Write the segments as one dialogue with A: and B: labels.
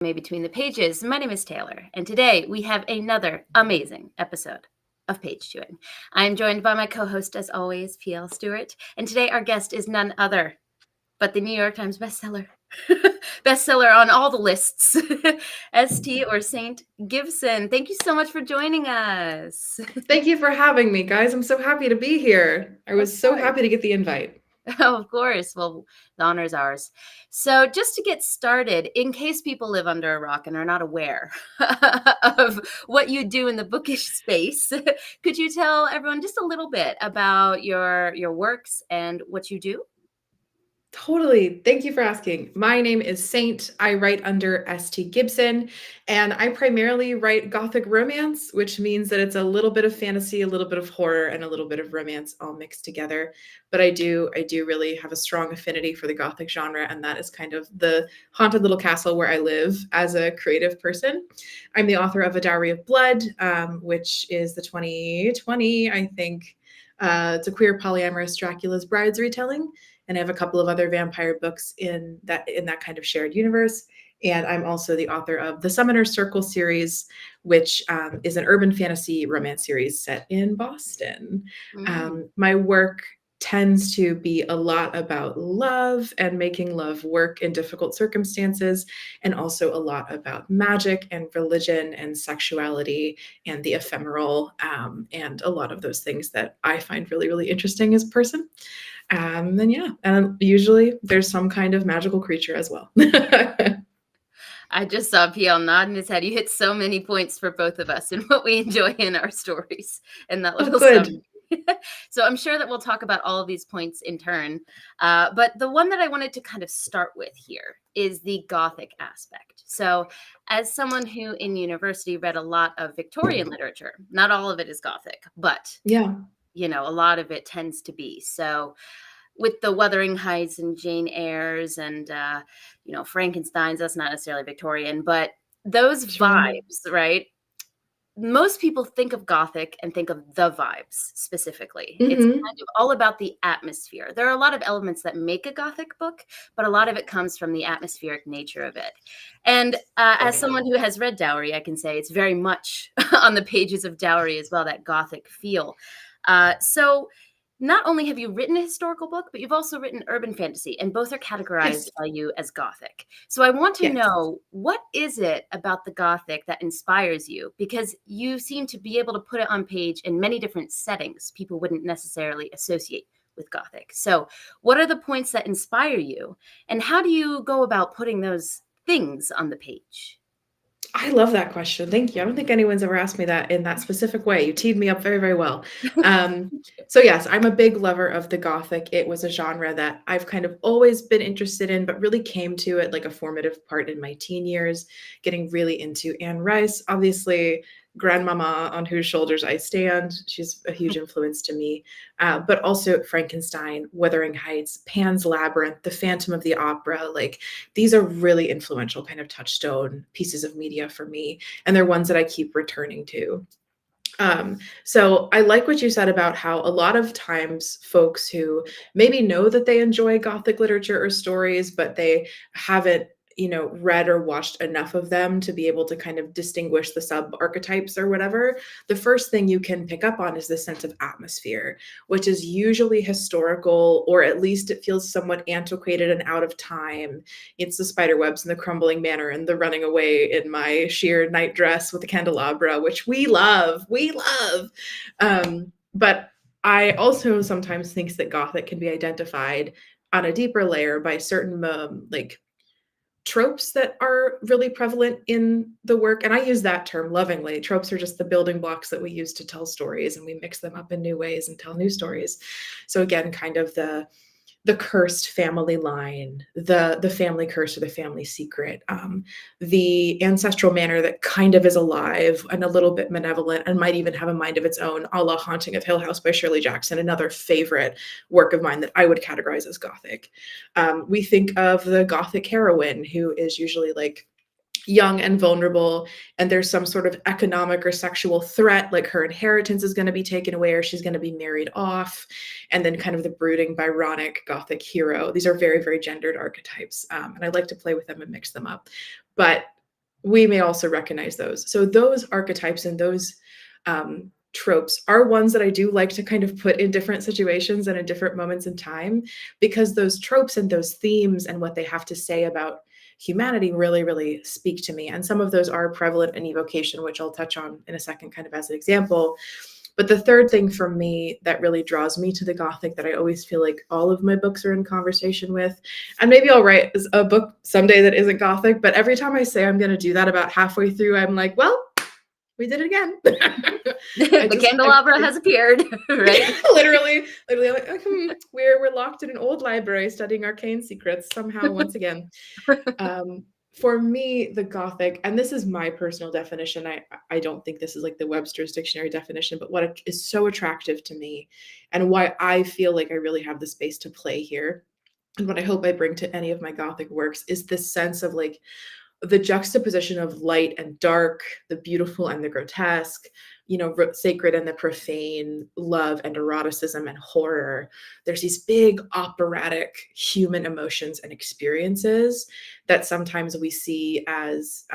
A: Between the Pages. My name is Taylor, and today we have another amazing episode of Page Chewing. I'm joined by my co-host, as always, PL Stuart, and today our guest is none other but the New York Times bestseller. Bestseller on all the lists, St. or Saint Gibson. Thank you so much for joining us.
B: Thank you for having me, guys. I'm so happy to be here. I was so happy to get the invite.
A: Oh, of course. Well, the honor is ours. So just to get started, in case people live under a rock and are not aware of what you do in the bookish space, could you tell everyone just a little bit about your works and what you do?
B: Totally. Thank you for asking. My name is Saint. I write under St. Gibson, and I primarily write gothic romance, which means that it's a little bit of fantasy, a little bit of horror, and a little bit of romance all mixed together. But I do really have a strong affinity for the gothic genre, and that is kind of the haunted little castle where I live as a creative person. I'm the author of A Dowry of Blood, which is the 2020, I think. It's a queer polyamorous Dracula's Brides retelling. And I have a couple of other vampire books in that kind of shared universe. And I'm also the author of the Summoner's Circle series, which is an urban fantasy romance series set in Boston. My work tends to be a lot about love and making love work in difficult circumstances, and also a lot about magic and religion and sexuality and the ephemeral, and a lot of those things that I find really, really interesting as a person. And usually there's some kind of magical creature as well.
A: I just saw PL nodding his head. You hit so many points for both of us and what we enjoy in our stories and that little stuff. So I'm sure that we'll talk about all of these points in turn. But the one that I wanted to kind of start with here is the Gothic aspect. So as someone who in university read a lot of Victorian literature, not all of it is Gothic, but a lot of it tends to be. So with the Wuthering Heights and Jane Eyres and, Frankenstein's, that's not necessarily Victorian, but those vibes, right? Most people think of Gothic and think of the vibes specifically. It's kind of all about the atmosphere. There are a lot of elements that make a Gothic book, but a lot of it comes from the atmospheric nature of it. And as someone who has read Dowry, I can say it's very much on the pages of Dowry as well, that Gothic feel. So not only have you written a historical book, but you've also written urban fantasy, and both are categorized by you as Gothic. So I want to know, what is it about the Gothic that inspires you? Because you seem to be able to put it on page in many different settings people wouldn't necessarily associate with Gothic. So what are the points that inspire you, and how do you go about putting those things on the page?
B: I love that question. Thank you. I don't think anyone's ever asked me that in that specific way. You teed me up very, very well. So yes, I'm a big lover of the Gothic. It was a genre that I've kind of always been interested in, but really came to it like a formative part in my teen years, getting really into Anne Rice, obviously grandmama on whose shoulders I stand. She's a huge influence to me, but also Frankenstein, Wuthering Heights, Pan's Labyrinth, The Phantom of the Opera. Like, these are really influential kind of touchstone pieces of media for me. And they're ones that I keep returning to. So I like what you said about how a lot of times folks who maybe know that they enjoy Gothic literature or stories, but they haven't read or watched enough of them to be able to kind of distinguish the sub archetypes or whatever, the first thing you can pick up on is this sense of atmosphere, which is usually historical, or at least it feels somewhat antiquated and out of time. It's the spider webs and the crumbling manor and the running away in my sheer night dress with the candelabra, which we love. But I also sometimes think that Gothic can be identified on a deeper layer by certain tropes that are really prevalent in the work. And I use that term lovingly. Tropes are just the building blocks that we use to tell stories, and we mix them up in new ways and tell new stories. So again, kind of the cursed family line, the family curse or the family secret, the ancestral manor that kind of is alive and a little bit malevolent and might even have a mind of its own, a la Haunting of Hill House by Shirley Jackson, another favorite work of mine that I would categorize as Gothic. We think of the Gothic heroine, who is usually like young and vulnerable, and there's some sort of economic or sexual threat, like her inheritance is going to be taken away or she's going to be married off, and then kind of the brooding Byronic Gothic hero. These are very, very gendered archetypes, and I like to play with them and mix them up. But we may also recognize those. So those archetypes and those tropes are ones that I do like to kind of put in different situations and in different moments in time, because those tropes and those themes and what they have to say about humanity really, really speak to me. And some of those are prevalent in Evocation, which I'll touch on in a second, kind of as an example. But the third thing for me that really draws me to the Gothic, that I always feel like all of my books are in conversation with, and maybe I'll write a book someday that isn't Gothic, but every time I say I'm going to do that, about halfway through, I'm like, well, we did it again.
A: The candelabra has appeared, right?
B: literally, like, we're locked in an old library studying arcane secrets somehow once again. For me, the Gothic, and this is my personal definition, I don't think this is like the Webster's dictionary definition, but what is so attractive to me and why I feel like I really have the space to play here, and what I hope I bring to any of my Gothic works, is this sense of like the juxtaposition of light and dark, the beautiful and the grotesque, sacred and the profane, love and eroticism and horror. There's these big operatic human emotions and experiences that sometimes we see as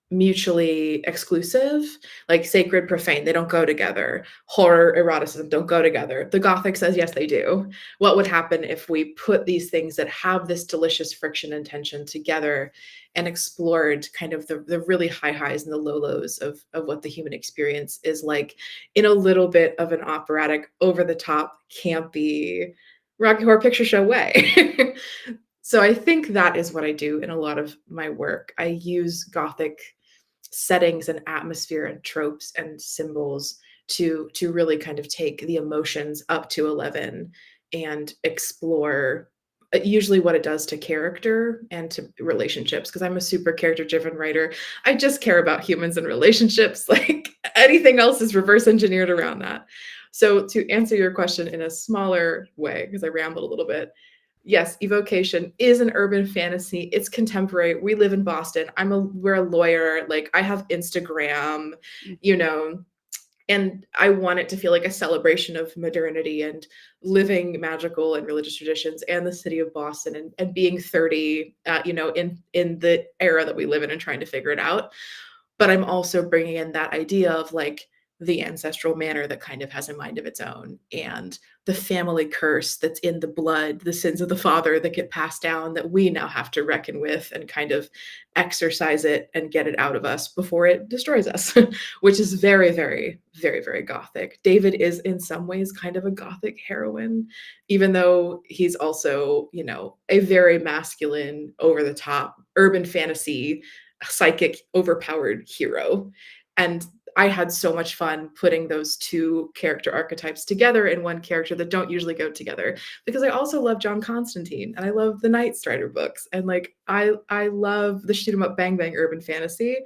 B: mutually exclusive, like sacred, profane, they don't go together. Horror, eroticism don't go together. The Gothic says, yes, they do. What would happen if we put these things that have this delicious friction and tension together and explored kind of the really high highs and the low lows of what the human experience is like in a little bit of an operatic, over the top, campy, Rocky Horror Picture Show way. So I think that is what I do in a lot of my work. I use Gothic settings and atmosphere and tropes and symbols to really kind of take the emotions up to 11 and explore usually what it does to character and to relationships, because I'm a super character driven writer. I just care about humans and relationships. Like anything else is reverse engineered around that. So to answer your question in a smaller way, because I rambled a little bit, yes, Evocation is an urban fantasy. It's contemporary. We live in Boston. We're a lawyer. Like I have Instagram, and I want it to feel like a celebration of modernity and living magical and religious traditions and the city of Boston, and being 30, in the era that we live in and trying to figure it out. But I'm also bringing in that idea of like the ancestral manor that kind of has a mind of its own, and the family curse that's in the blood, the sins of the father that get passed down that we now have to reckon with and kind of exercise it and get it out of us before it destroys us, which is very, very, very, very Gothic. David is in some ways kind of a Gothic heroine, even though he's also, a very masculine, over the top, urban fantasy, psychic, overpowered hero. And I had so much fun putting those two character archetypes together in one character that don't usually go together, because I also love John Constantine and I love the Night Strider books, and like I love the shoot 'em up bang bang urban fantasy.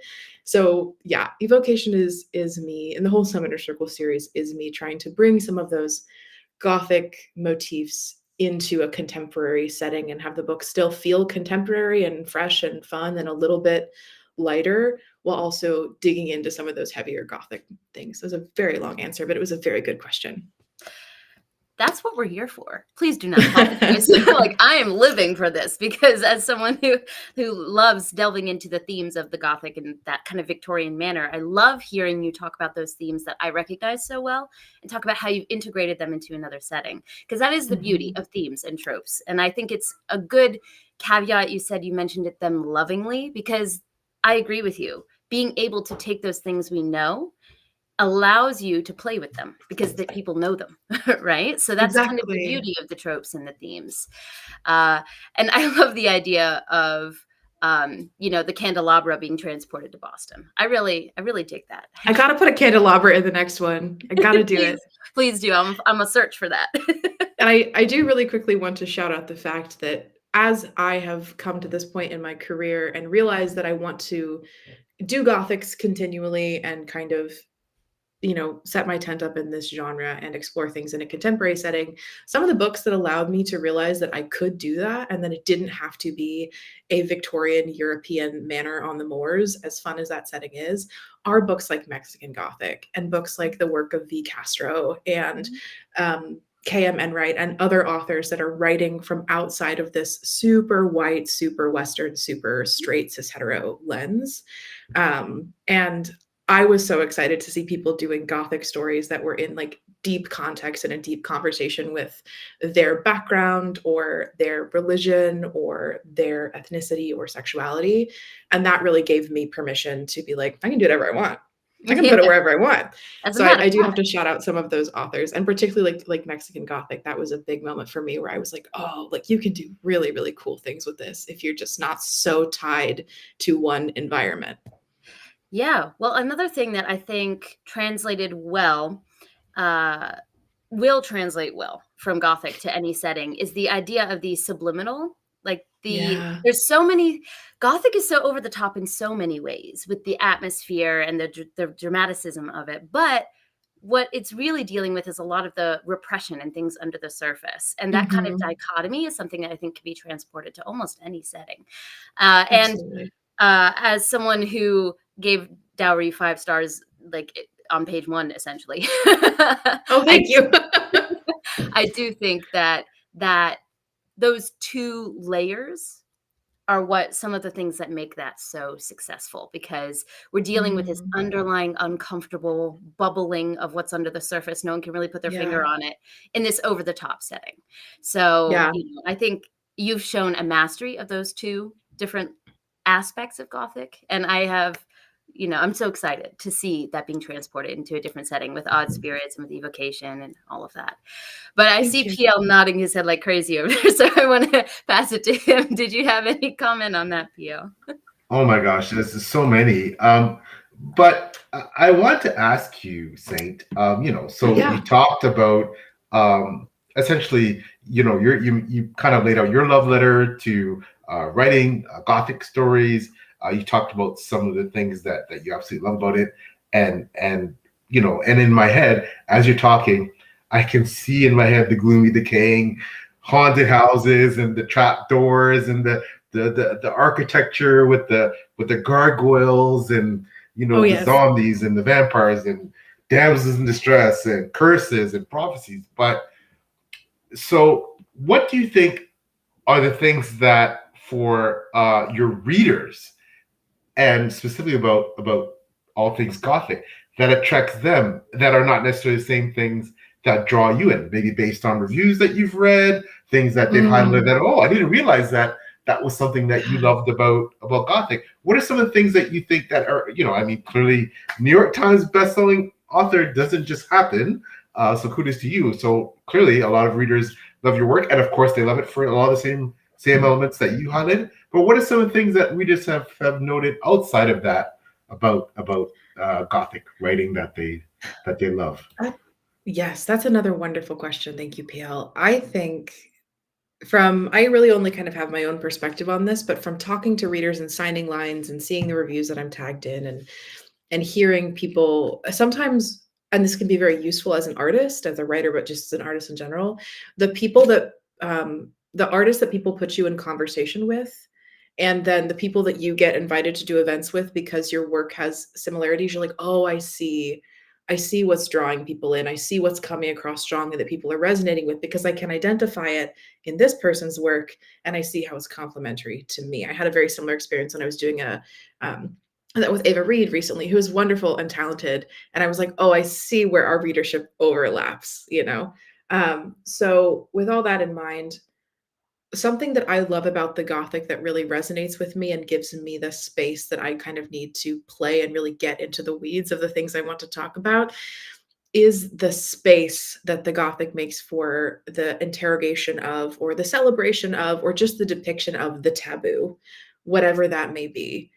B: So yeah, Evocation is me, and the whole Summoner Circle series is me trying to bring some of those Gothic motifs into a contemporary setting and have the book still feel contemporary and fresh and fun and a little bit lighter, while also digging into some of those heavier Gothic things. It was a very long answer, but it was a very good question.
A: That's what we're here for. Please do not apologize. Like I am living for this, because as someone who loves delving into the themes of the Gothic and that kind of Victorian manner, I love hearing you talk about those themes that I recognize so well and talk about how you've integrated them into another setting, because that is the beauty of themes and tropes. And I think it's a good caveat. You mentioned it them lovingly, because I agree with you. Being able to take those things we know allows you to play with them because people know them, right? So that's kind of the beauty of the tropes and the themes. And I love the idea of, the candelabra being transported to Boston. I really dig that.
B: I got to put a candelabra in the next one. I got to do it.
A: Please do. I'm a search for that.
B: And I do really quickly want to shout out the fact that as I have come to this point in my career and realized that I want to do Gothics continually and kind of set my tent up in this genre and explore things in a contemporary setting, some of the books that allowed me to realize that I could do that and that it didn't have to be a Victorian European manor on the moors, as fun as that setting is, are books like Mexican Gothic and books like the work of V. Castro and KM Enright and other authors that are writing from outside of this super white, super Western, super straight cis hetero lens. And I was so excited to see people doing Gothic stories that were in like deep context and a deep conversation with their background or their religion or their ethnicity or sexuality. And that really gave me permission to be like, I can do whatever I want. I can
A: Yeah.
B: put it wherever I want.
A: As a
B: So
A: matter
B: I
A: of
B: do have
A: fact.
B: to shout out some of those authors, and particularly like Mexican Gothic. That was a big moment for me where I was like, oh, like you can do really, really cool things with this if you're just not so tied to one environment.
A: Yeah. Well, another thing that I think translated well, uh, will translate well from Gothic to any setting is the idea of the subliminal. Like
B: Yeah.
A: there's so many, Gothic is so over the top in so many ways with the atmosphere and the dramaticism of it. But what it's really dealing with is a lot of the repression and things under the surface. And that kind of
B: Mhm.
A: dichotomy is something that I think can be transported to almost any setting. And
B: Absolutely.
A: as someone who gave Dowry 5 stars, like on page 1, essentially,
B: Oh,
A: I
B: thank you.
A: I do think that those 2 layers are what some of the things that make that so successful, because we're dealing with this
B: Mm,
A: underlying uncomfortable bubbling of what's under the surface. No one can really put their finger
B: yeah.
A: on it in this over the top setting. So,
B: Yeah.
A: I think you've shown a mastery of those 2 different aspects of Gothic, and I have, I'm so excited to see that being transported into a different setting with Odd Spirits and with Evocation and all of that. But I
B: Thank
A: see
B: you.
A: PL nodding his head like crazy over there, so I want to pass it to him. Did you have any comment on that, PL?
C: Oh my gosh, there's so many. But I want to ask you, Saint. So you
B: Yeah.
C: talked about essentially, you kind of laid out your love letter to writing Gothic stories. You talked about some of the things that you absolutely love about it, and and in my head, as you're talking, I can see in my head the gloomy, decaying, haunted houses and the trap doors and the architecture with the gargoyles and
B: Oh,
C: the
B: yes.
C: zombies and the vampires and damsels in distress and curses and prophecies. But so what do you think are the things that for your readers, and specifically about all things Gothic, that attracts them, that are not necessarily the same things that draw you in? Maybe based on reviews that you've read, things that they've highlighted
B: Mm,
C: that, oh, I didn't realize that was something that you
B: yeah.
C: loved about Gothic. What are some of the things that you think that are, I mean, clearly New York Times bestselling author doesn't just happen. So kudos to you. So clearly a lot of readers love your work, and of course they love it for a lot of the same elements that you highlighted. But what are some of the things that readers have noted outside of that about Gothic writing that they love?
B: Yes, that's another wonderful question. Thank you, PL. I think I really only kind of have my own perspective on this, but from talking to readers and signing lines and seeing the reviews that I'm tagged in and hearing people sometimes, and this can be very useful as an artist, as a writer, but just as an artist in general, the artists that people put you in conversation with, and then the people that you get invited to do events with because your work has similarities, you're like, oh, I see what's drawing people in. I see what's coming across strongly that people are resonating with because I can identify it in this person's work and I see how it's complementary to me. I had a very similar experience when I was doing that with Ava Reed recently, who is wonderful and talented. And I was like, oh, I see where our readership overlaps. So with all that in mind, something that I love about the Gothic that really resonates with me and gives me the space that I kind of need to play and really get into the weeds of the things I want to talk about is the space that the Gothic makes for the interrogation of, or the celebration of, or just the depiction of the taboo, whatever that may be.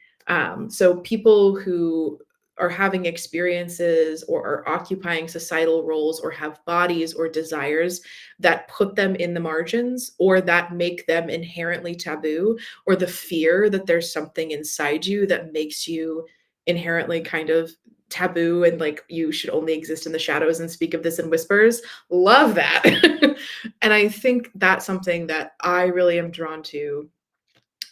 B: So people who are having experiences or are occupying societal roles or have bodies or desires that put them in the margins or that make them inherently taboo, or the fear that there's something inside you that makes you inherently kind of taboo and like you should only exist in the shadows and speak of this in whispers. Love that. And I think that's something that I really am drawn to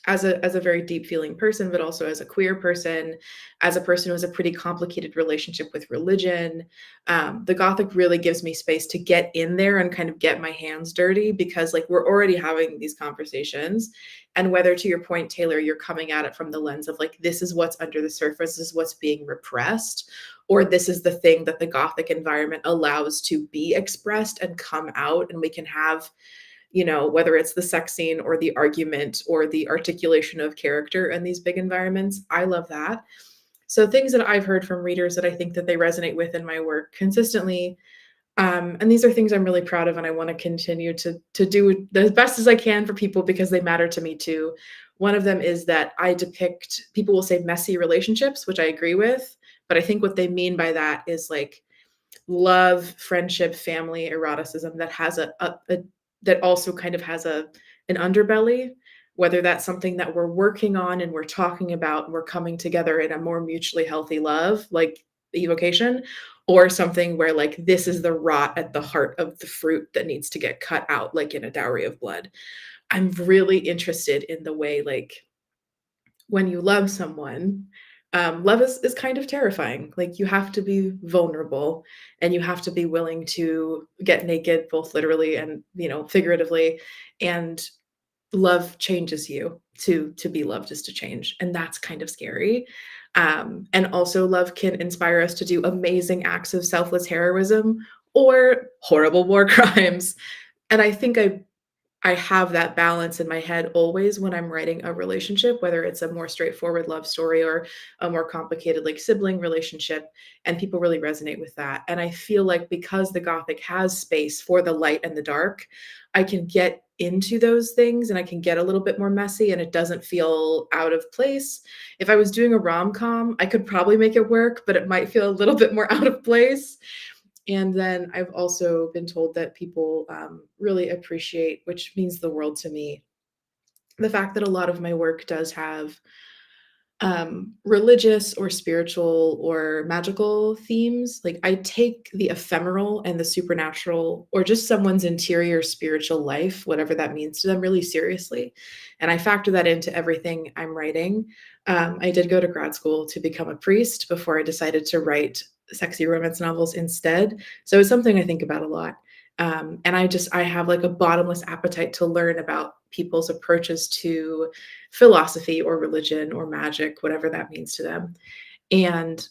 B: as a very deep feeling person, but also as a queer person, as a person who has a pretty complicated relationship with religion. The Gothic really gives me space to get in there and kind of get my hands dirty, because like we're already having these conversations. And whether, to your point, Taylor, you're coming at it from the lens of like, this is what's under the surface, this is what's being repressed, or this is the thing that the Gothic environment allows to be expressed and come out, and we can have, you know, whether it's the sex scene or the argument or the articulation of character in these big environments. I love that. So things that I've heard from readers that I think that they resonate with in my work consistently, and these are things I'm really proud of, and I want to continue to do the best as I can for people because they matter to me too. One of them is that I depict, people will say messy relationships, which I agree with, but I think what they mean by that is like love, friendship, family, eroticism that has a that also kind of has an underbelly, whether that's something that we're working on and we're talking about and we're coming together in a more mutually healthy love, like Evocation, or something where like this is the rot at the heart of the fruit that needs to get cut out, like in a Dowry of Blood. I'm really interested in the way like when you love someone, love is kind of terrifying. Like you have to be vulnerable and you have to be willing to get naked, both literally and, you know, figuratively. And love changes you. To be loved is to change. And that's kind of scary. And also love can inspire us to do amazing acts of selfless heroism or horrible war crimes. And I think I have that balance in my head always when I'm writing a relationship, whether it's a more straightforward love story or a more complicated like sibling relationship, and people really resonate with that. And I feel like because the Gothic has space for the light and the dark, I can get into those things and I can get a little bit more messy and it doesn't feel out of place. If I was doing a rom-com, I could probably make it work, but it might feel a little bit more out of place. And then I've also been told that people really appreciate, which means the world to me, the fact that a lot of my work does have religious or spiritual or magical themes. Like I take the ephemeral and the supernatural, or just someone's interior spiritual life, whatever that means to them, really seriously. And I factor that into everything I'm writing. I did go to grad school to become a priest before I decided to write sexy romance novels instead. So it's something I think about a lot. And I have like a bottomless appetite to learn about people's approaches to philosophy or religion or magic, whatever that means to them. And,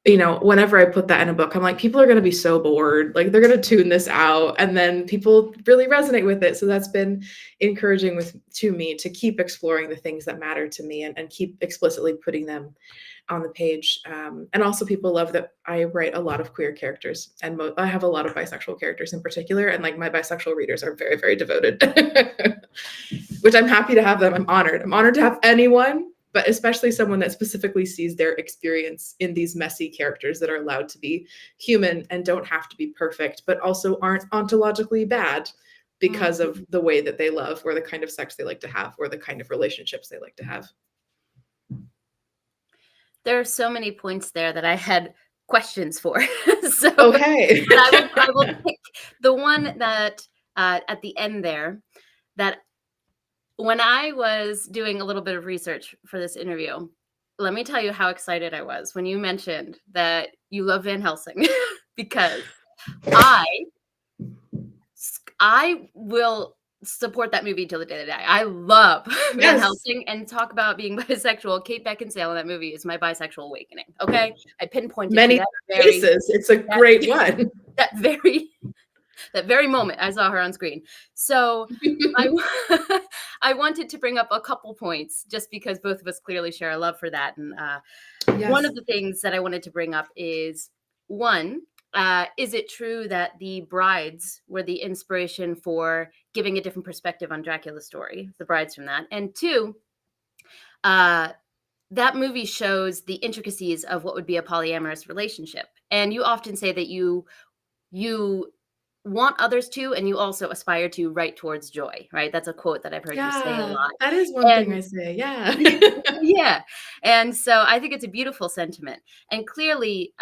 B: you know, whenever I put that in a book, I'm like, people are going to be so bored. Like they're going to tune this out. And then people really resonate with it. So that's been encouraging to me to keep exploring the things that matter to me and keep explicitly putting them on the page. And also people love that I write a lot of queer characters, and I have a lot of bisexual characters in particular. And like my bisexual readers are very, very devoted, which I'm happy to have them. I'm honored. I'm honored to have anyone, but especially someone that specifically sees their experience in these messy characters that are allowed to be human and don't have to be perfect, but also aren't ontologically bad because of the way that they love or the kind of sex they like to have or the kind of relationships they like to have.
A: There are so many points there that I had questions for. So
B: okay.
A: I will pick the one that at the end there, that when I was doing a little bit of research for this interview, let me tell you how excited I was when you mentioned that you love Van Helsing, because I will support that movie till the day of the day. I love Van Helsing, and talk about being bisexual. Kate Beckinsale in that movie is my bisexual awakening. Okay, I pinpointed
B: many cases. It's a great one.
A: That very moment I saw her on screen. So I wanted to bring up a couple points just because both of us clearly share a love for that. And one of the things that I wanted to bring up is, one, is it true that the brides were the inspiration for giving a different perspective on Dracula's story, the brides from that? And two, that movie shows the intricacies of what would be a polyamorous relationship. And you often say that you want others to, and you also aspire to write towards joy, right? That's a quote that I've heard you say a lot.
B: That is one thing I say. Yeah.
A: Yeah. And so I think it's a beautiful sentiment. And clearly,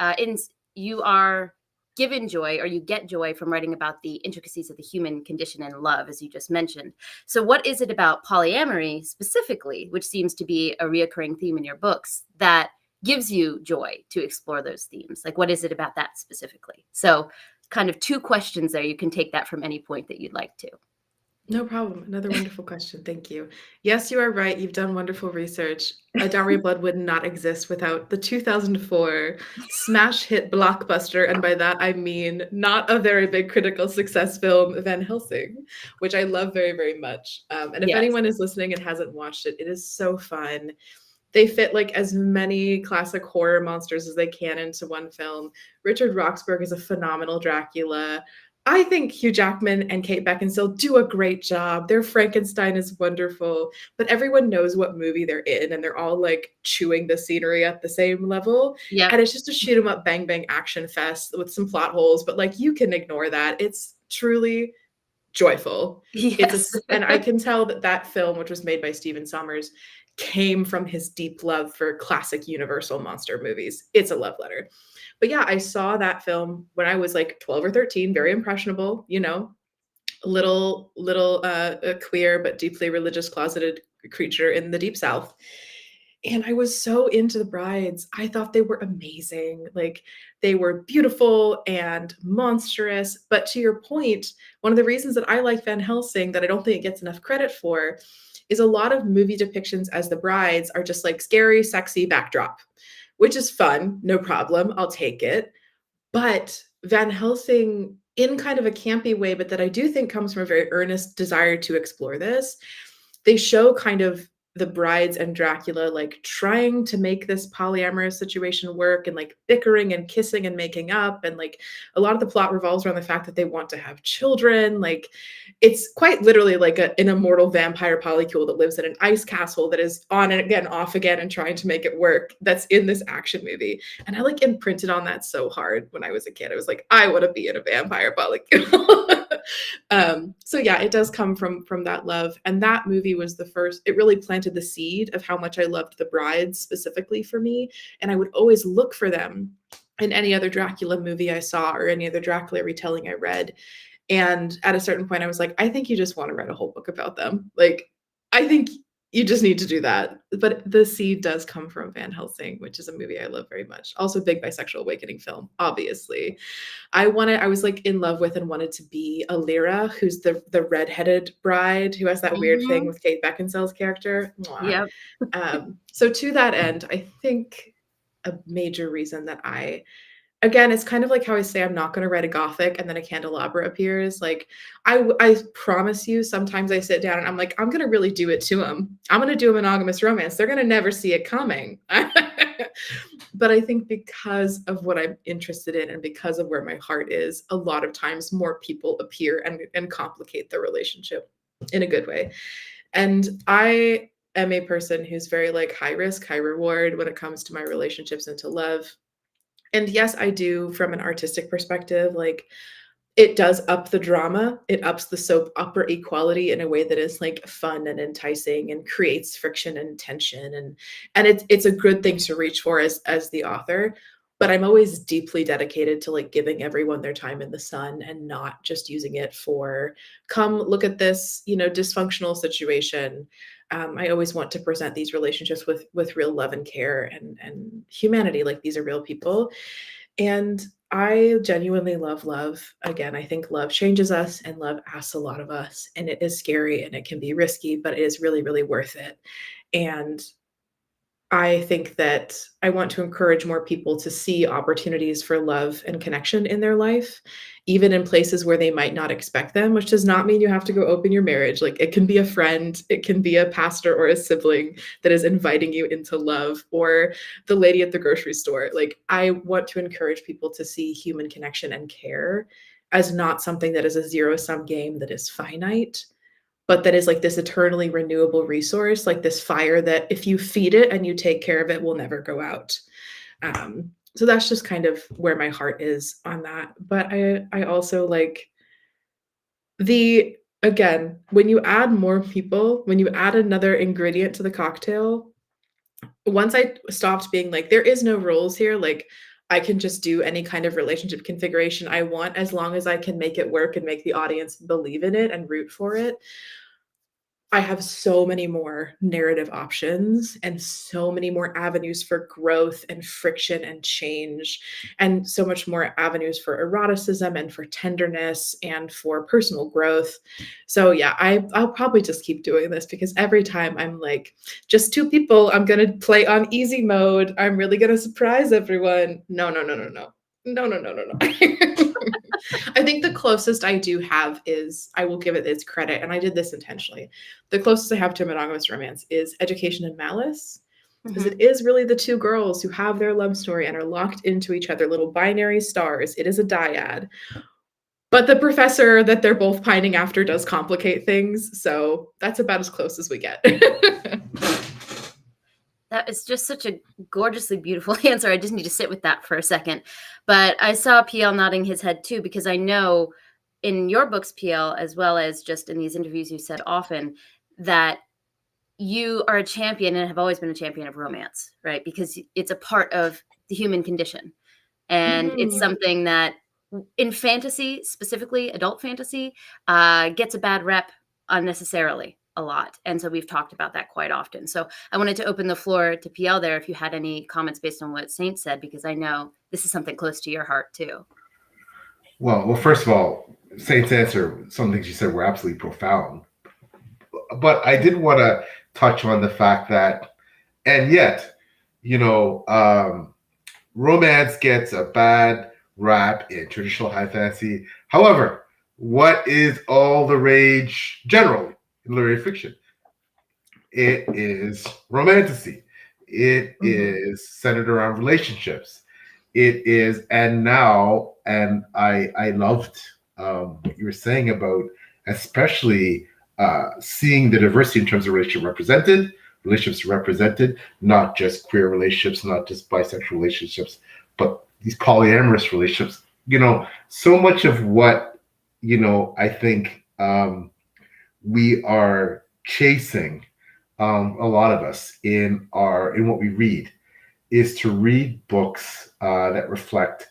A: you are given joy, or you get joy from writing about the intricacies of the human condition and love, as you just mentioned. So what is it about polyamory specifically, which seems to be a reoccurring theme in your books, that gives you joy to explore those themes? Like, what is it about that specifically? So kind of two questions there. You can take that from any point that you'd like to.
B: No problem. Another wonderful question. Thank you. Yes, you are right. You've done wonderful research. A Dowry Blood would not exist without the 2004 smash hit blockbuster. And by that, I mean not a very big critical success film, Van Helsing, which I love very, very much. And if
A: Yes.
B: anyone is listening and hasn't watched it, it is so fun. They fit like as many classic horror monsters as they can into one film. Richard Roxburgh is a phenomenal Dracula. I think Hugh Jackman and Kate Beckinsale do a great job. Their Frankenstein is wonderful, but everyone knows what movie they're in, and they're all like chewing the scenery at the same level.
A: Yeah.
B: And it's just a shoot 'em up, bang bang action fest with some plot holes, but like you can ignore that. It's truly joyful.
A: Yes.
B: And I can tell that that film, which was made by Stephen Sommers, came from his deep love for classic Universal monster movies. It's a love letter. But yeah, I saw that film when I was like 12 or 13, very impressionable, you know, little queer but deeply religious closeted creature in the deep South. And I was so into the brides. I thought they were amazing. Like they were beautiful and monstrous. But to your point, one of the reasons that I like Van Helsing that I don't think it gets enough credit for is a lot of movie depictions as the brides are just like scary, sexy backdrop, which is fun, no problem, I'll take it. But Van Helsing, in kind of a campy way, but that I do think comes from a very earnest desire to explore this, they show kind of the brides and Dracula like trying to make this polyamorous situation work and like bickering and kissing and making up. And like a lot of the plot revolves around the fact that they want to have children. Like it's quite literally like an immortal vampire polycule that lives in an ice castle that is on and again, off again, and trying to make it work. That's in this action movie. And I like imprinted on that so hard when I was a kid. I was like, I want to be in a vampire polycule. So yeah, it does come from that love. And that movie was the first, it really planted the seed of how much I loved the brides specifically for me. And I would always look for them in any other Dracula movie I saw or any other Dracula retelling I read. And at a certain point, I was like, I think you just want to write a whole book about them. Like, I think you just need to do that. But the seed does come from Van Helsing, which is a movie I love very much. Also, big bisexual awakening film, obviously. I was like in love with and wanted to be a Lyra, who's the redheaded bride who has that weird thing with Kate Beckinsale's character.
A: Yep.
B: So to that end, I think a major reason that again, it's kind of like how I say I'm not going to write a gothic and then a candelabra appears. Like I promise you, sometimes I sit down and I'm like, I'm going to really do it to them. I'm going to do a monogamous romance. They're going to never see it coming. But I think because of what I'm interested in and because of where my heart is, a lot of times more people appear and complicate the relationship in a good way. And I am a person who's very like high risk, high reward when it comes to my relationships and to love. And yes, I do from an artistic perspective, like it does up the drama. It ups the soap opera equality in a way that is like fun and enticing and creates friction and tension. And it's a good thing to reach for as the author. But I'm always deeply dedicated to like giving everyone their time in the sun and not just using it for come look at this, dysfunctional situation. I always want to present these relationships with real love and care and humanity. Like these are real people. And I genuinely love love. Again, I think love changes us and love asks a lot of us. And it is scary and it can be risky, but it is really, really worth it. And I think that I want to encourage more people to see opportunities for love and connection in their life, even in places where they might not expect them, which does not mean you have to go open your marriage. Like it can be a friend, it can be a pastor or a sibling that is inviting you into love, or the lady at the grocery store. Like I want to encourage people to see human connection and care as not something that is a zero-sum game that is finite, but that is like this eternally renewable resource, like this fire that if you feed it and you take care of it will never go out. So that's just kind of where my heart is on that. But I also like again, when you add more people, when you add another ingredient to the cocktail, once I stopped being like, there is no rules here, like I can just do any kind of relationship configuration I want, as long as I can make it work and make the audience believe in it and root for it. I have so many more narrative options and so many more avenues for growth and friction and change, and so much more avenues for eroticism and for tenderness and for personal growth. So yeah, I'll probably just keep doing this, because every time I'm like, just two people, I'm gonna play on easy mode. I'm really gonna surprise everyone. No, no, no, no, no. No, no, no, no, no. I think the closest I do have is, I will give it its credit, and I did this intentionally. The closest I have to a monogamous romance is Education and Malice, because
A: Mhm.
B: it is really the two girls who have their love story and are locked into each other, little binary stars. It is a dyad. But the professor that they're both pining after does complicate things, so that's about as close as we get.
A: That is just such a gorgeously beautiful answer. I just need to sit with that for a second. But I saw PL nodding his head too, because I know in your books, PL, as well as just in these interviews you said often, that you are a champion and have always been a champion of romance, right? Because it's a part of the human condition. And it's
B: Mhm.
A: something that in fantasy, specifically adult fantasy, gets a bad rep unnecessarily a lot. And so we've talked about that quite often. So I wanted to open the floor to PL there if you had any comments based on what Saint said, because I know this is something close to your heart too.
C: Well, first of all, Saint's answer, some things you said were absolutely profound. But I did want to touch on the fact that, and yet, you know, romance gets a bad rap in traditional high fantasy. However, what is all the rage generally in literary fiction? It is romantasy. It is centered around relationships. It is, and now, and I loved what you were saying about, especially seeing the diversity in terms of relationships represented, not just queer relationships, not just bisexual relationships, but these polyamorous relationships. So much of what I think we are chasing, a lot of us in what we read, is to read books that reflect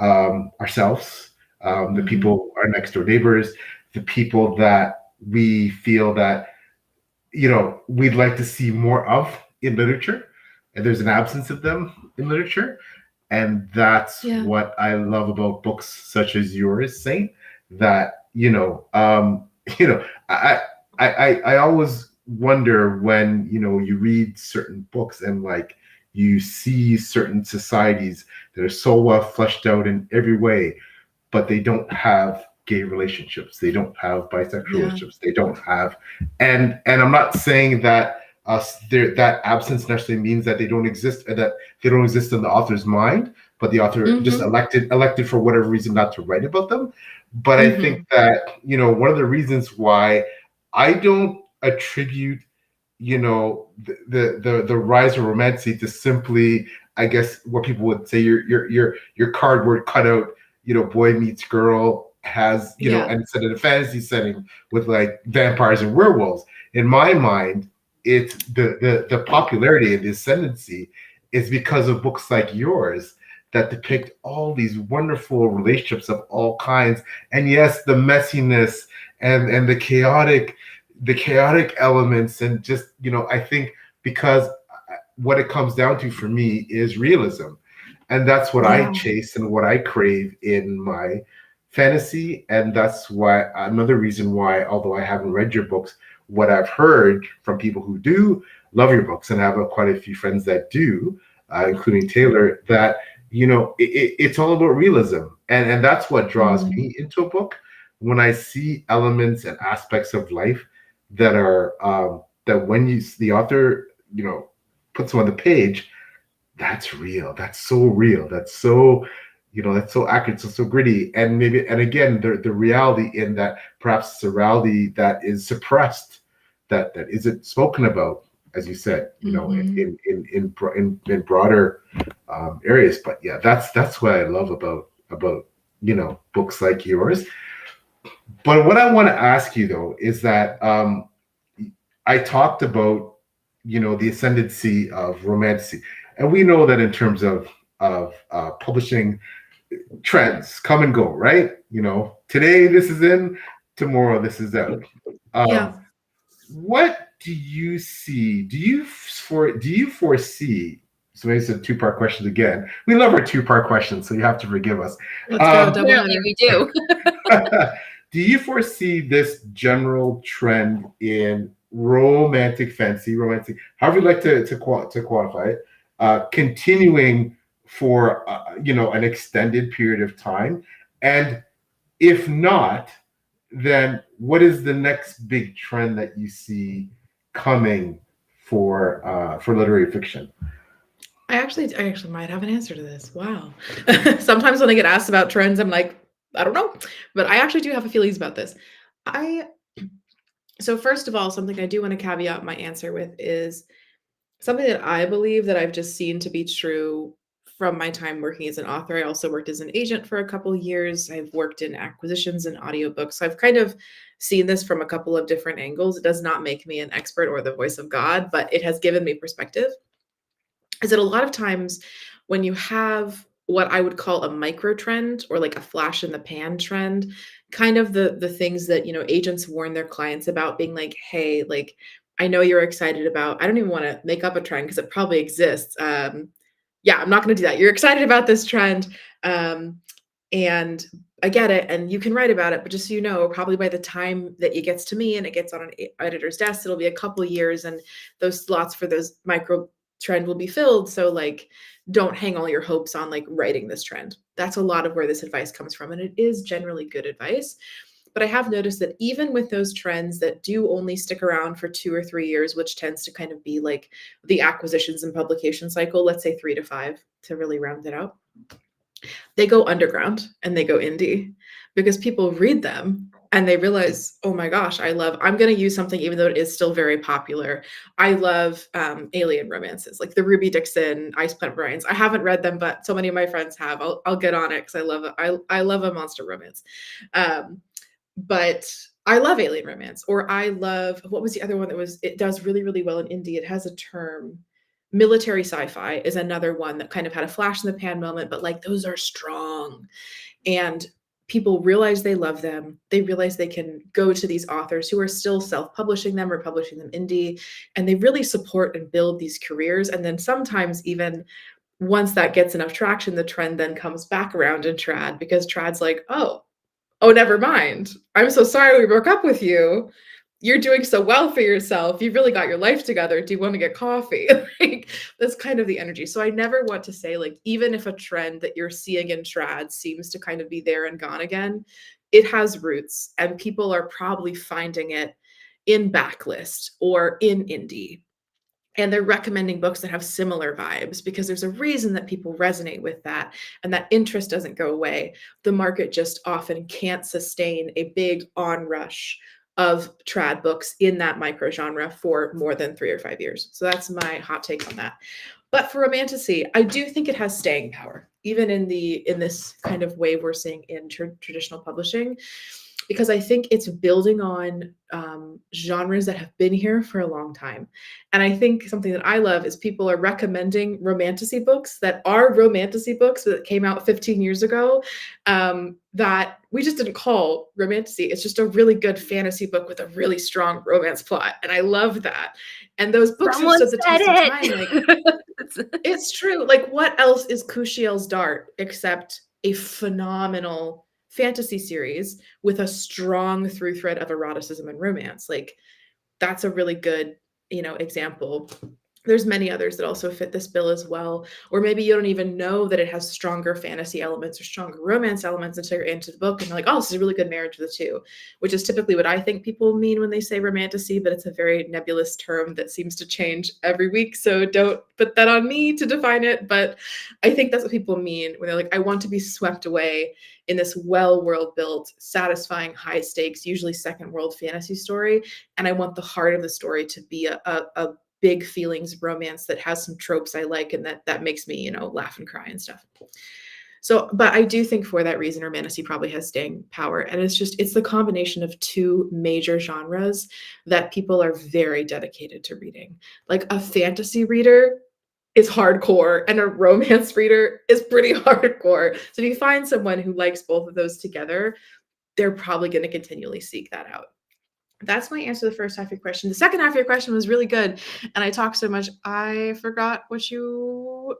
C: ourselves, the people, our next door neighbors, the people that we feel that we'd like to see more of in literature, and there's an absence of them in literature. And that's what I love about books such as yours, Saint. That I always wonder when you read certain books and like you see certain societies that are so well fleshed out in every way, but they don't have gay relationships, they don't have bisexual relationships, they don't have, and I'm not saying that that absence necessarily means that they don't exist, that they don't exist in the author's mind, but the author just elected for whatever reason not to write about them. But I think that one of the reasons why I don't attribute the rise of romantasy to simply, I guess, what people would say your cardboard cutout, boy meets girl, has and it's in a fantasy setting with like vampires and werewolves. In my mind, it's the popularity and the ascendancy is because of books like yours that depict all these wonderful relationships of all kinds, and yes, the messiness and the chaotic elements, and just I think because what it comes down to for me is realism, and that's what I chase and what I crave in my fantasy. And that's why, another reason why, although I haven't read your books, what I've heard from people who do love your books, and I have quite a few friends that do, including Taylor, that it's all about realism, and that's what draws me into a book. When I see elements and aspects of life that are that when the author puts them on the page, that's real, that's so real, that's so that's so accurate, so gritty, and maybe, and again, the reality in that, perhaps it's a reality that is suppressed, that isn't spoken about, as you said, in broader areas. But yeah, that's what I love about books like yours. But what I want to ask you though is that I talked about the ascendancy of romantasy, and we know that in terms of publishing trends come and go, right? Today this is in, tomorrow this is out.
B: Yeah.
C: What do you see? Do you foresee? So maybe it's a two-part question again. We love our two-part questions, so you have to forgive us.
B: Let's go. Double
A: Apparently
B: header.
A: we do.
C: Do you foresee this general trend in romantic fantasy, however you like to quantify it, continuing for an extended period of time? And if not, then what is the next big trend that you see coming for literary fiction?
B: I actually might have an answer to this. Wow. Sometimes when I get asked about trends, I'm like, I don't know, but I actually do have feelings about this. So first of all, something I do want to caveat my answer with is something that I believe that I've just seen to be true from my time working as an author. I also worked as an agent for a couple of years. I've worked in acquisitions and audiobooks. So I've kind of seen this from a couple of different angles. It does not make me an expert or the voice of God, but it has given me perspective. Is that a lot of times when you have what I would call a micro trend or like a flash in the pan trend, kind of the things that, agents warn their clients about, being like, hey, like, I know you're excited about, I don't even want to make up a trend because it probably exists. Yeah, I'm not going to do that. You're excited about this trend. And I get it. And you can write about it, but just so you know, probably by the time that it gets to me and it gets on an editor's desk, it'll be a couple of years and those slots for those micro trend will be filled. So like, don't hang all your hopes on like writing this trend. That's a lot of where this advice comes from. And it is generally good advice. But I have noticed that even with those trends that do only stick around for 2 or 3 years, which tends to kind of be like the acquisitions and publication cycle, let's say 3 to 5 to really round it out, they go underground and they go indie because people read them and they realize, oh my gosh, I'm going to use something, even though it is still very popular. I love alien romances, like the Ruby Dixon, Ice Planet Brian's. I haven't read them, but so many of my friends have. I'll get on it because I love it. I love a monster romance. But I love alien romance, or I love, what was the other one it does really, really well in indie? It has a term. Military sci-fi is another one that kind of had a flash in the pan moment, but like those are strong. And people realize they love them. They realize they can go to these authors who are still self-publishing them or publishing them indie, and they really support and build these careers. And then sometimes even once that gets enough traction, the trend then comes back around in trad, because trad's like, oh, never mind. I'm so sorry we broke up with you. You're doing so well for yourself. You've really got your life together. Do you want to get coffee? Like, that's kind of the energy. So I never want to say, like, even if a trend that you're seeing in trad seems to kind of be there and gone again, it has roots and people are probably finding it in backlist or in indie. And they're recommending books that have similar vibes because there's a reason that people resonate with that, and that interest doesn't go away. The market just often can't sustain a big onrush of trad books in that micro genre for more than 3 or 5 years. So that's my hot take on that. But for romantasy, I do think it has staying power, even in this kind of wave we're seeing in traditional publishing, because I think it's building on genres that have been here for a long time. And I think something that I love is people are recommending romantasy books that are romantasy books that came out 15 years ago, that we just didn't call romantasy. It's just a really good fantasy book with a really strong romance plot. And I love that. And those books have stood the test of time. Like, it's true. Like, what else is Kushiel's Dart except a phenomenal fantasy series with a strong through thread of eroticism and romance? Like, that's a really good, example. There's many others that also fit this bill as well. Or maybe you don't even know that it has stronger fantasy elements or stronger romance elements until you're into the book and you're like, oh, this is a really good marriage of the two, which is typically what I think people mean when they say romantasy, but it's a very nebulous term that seems to change every week. So don't put that on me to define it. But I think that's what people mean when they're like, I want to be swept away in this well world built, satisfying, high stakes, usually second world fantasy story. And I want the heart of the story to be a big feelings romance that has some tropes I like and that makes me, laugh and cry and stuff. So, but I do think for that reason, romantasy probably has staying power. And it's the combination of two major genres that people are very dedicated to reading. Like, a fantasy reader is hardcore and a romance reader is pretty hardcore. So if you find someone who likes both of those together, they're probably going to continually seek that out. That's my answer to the first half of your question. The second half of your question was really good. And I talked so much, I forgot what you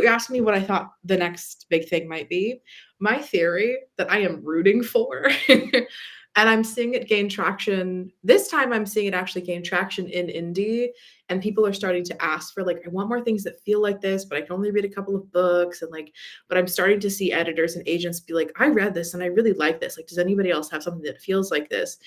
B: asked me what I thought the next big thing might be. My theory that I am rooting for, and I'm seeing it gain traction. This time I'm seeing it actually gain traction in indie. And people are starting to ask for, like, I want more things that feel like this, but I can only read a couple of books. And like, but I'm starting to see editors and agents be like, I read this and I really like this. Like, does anybody else have something that feels like this?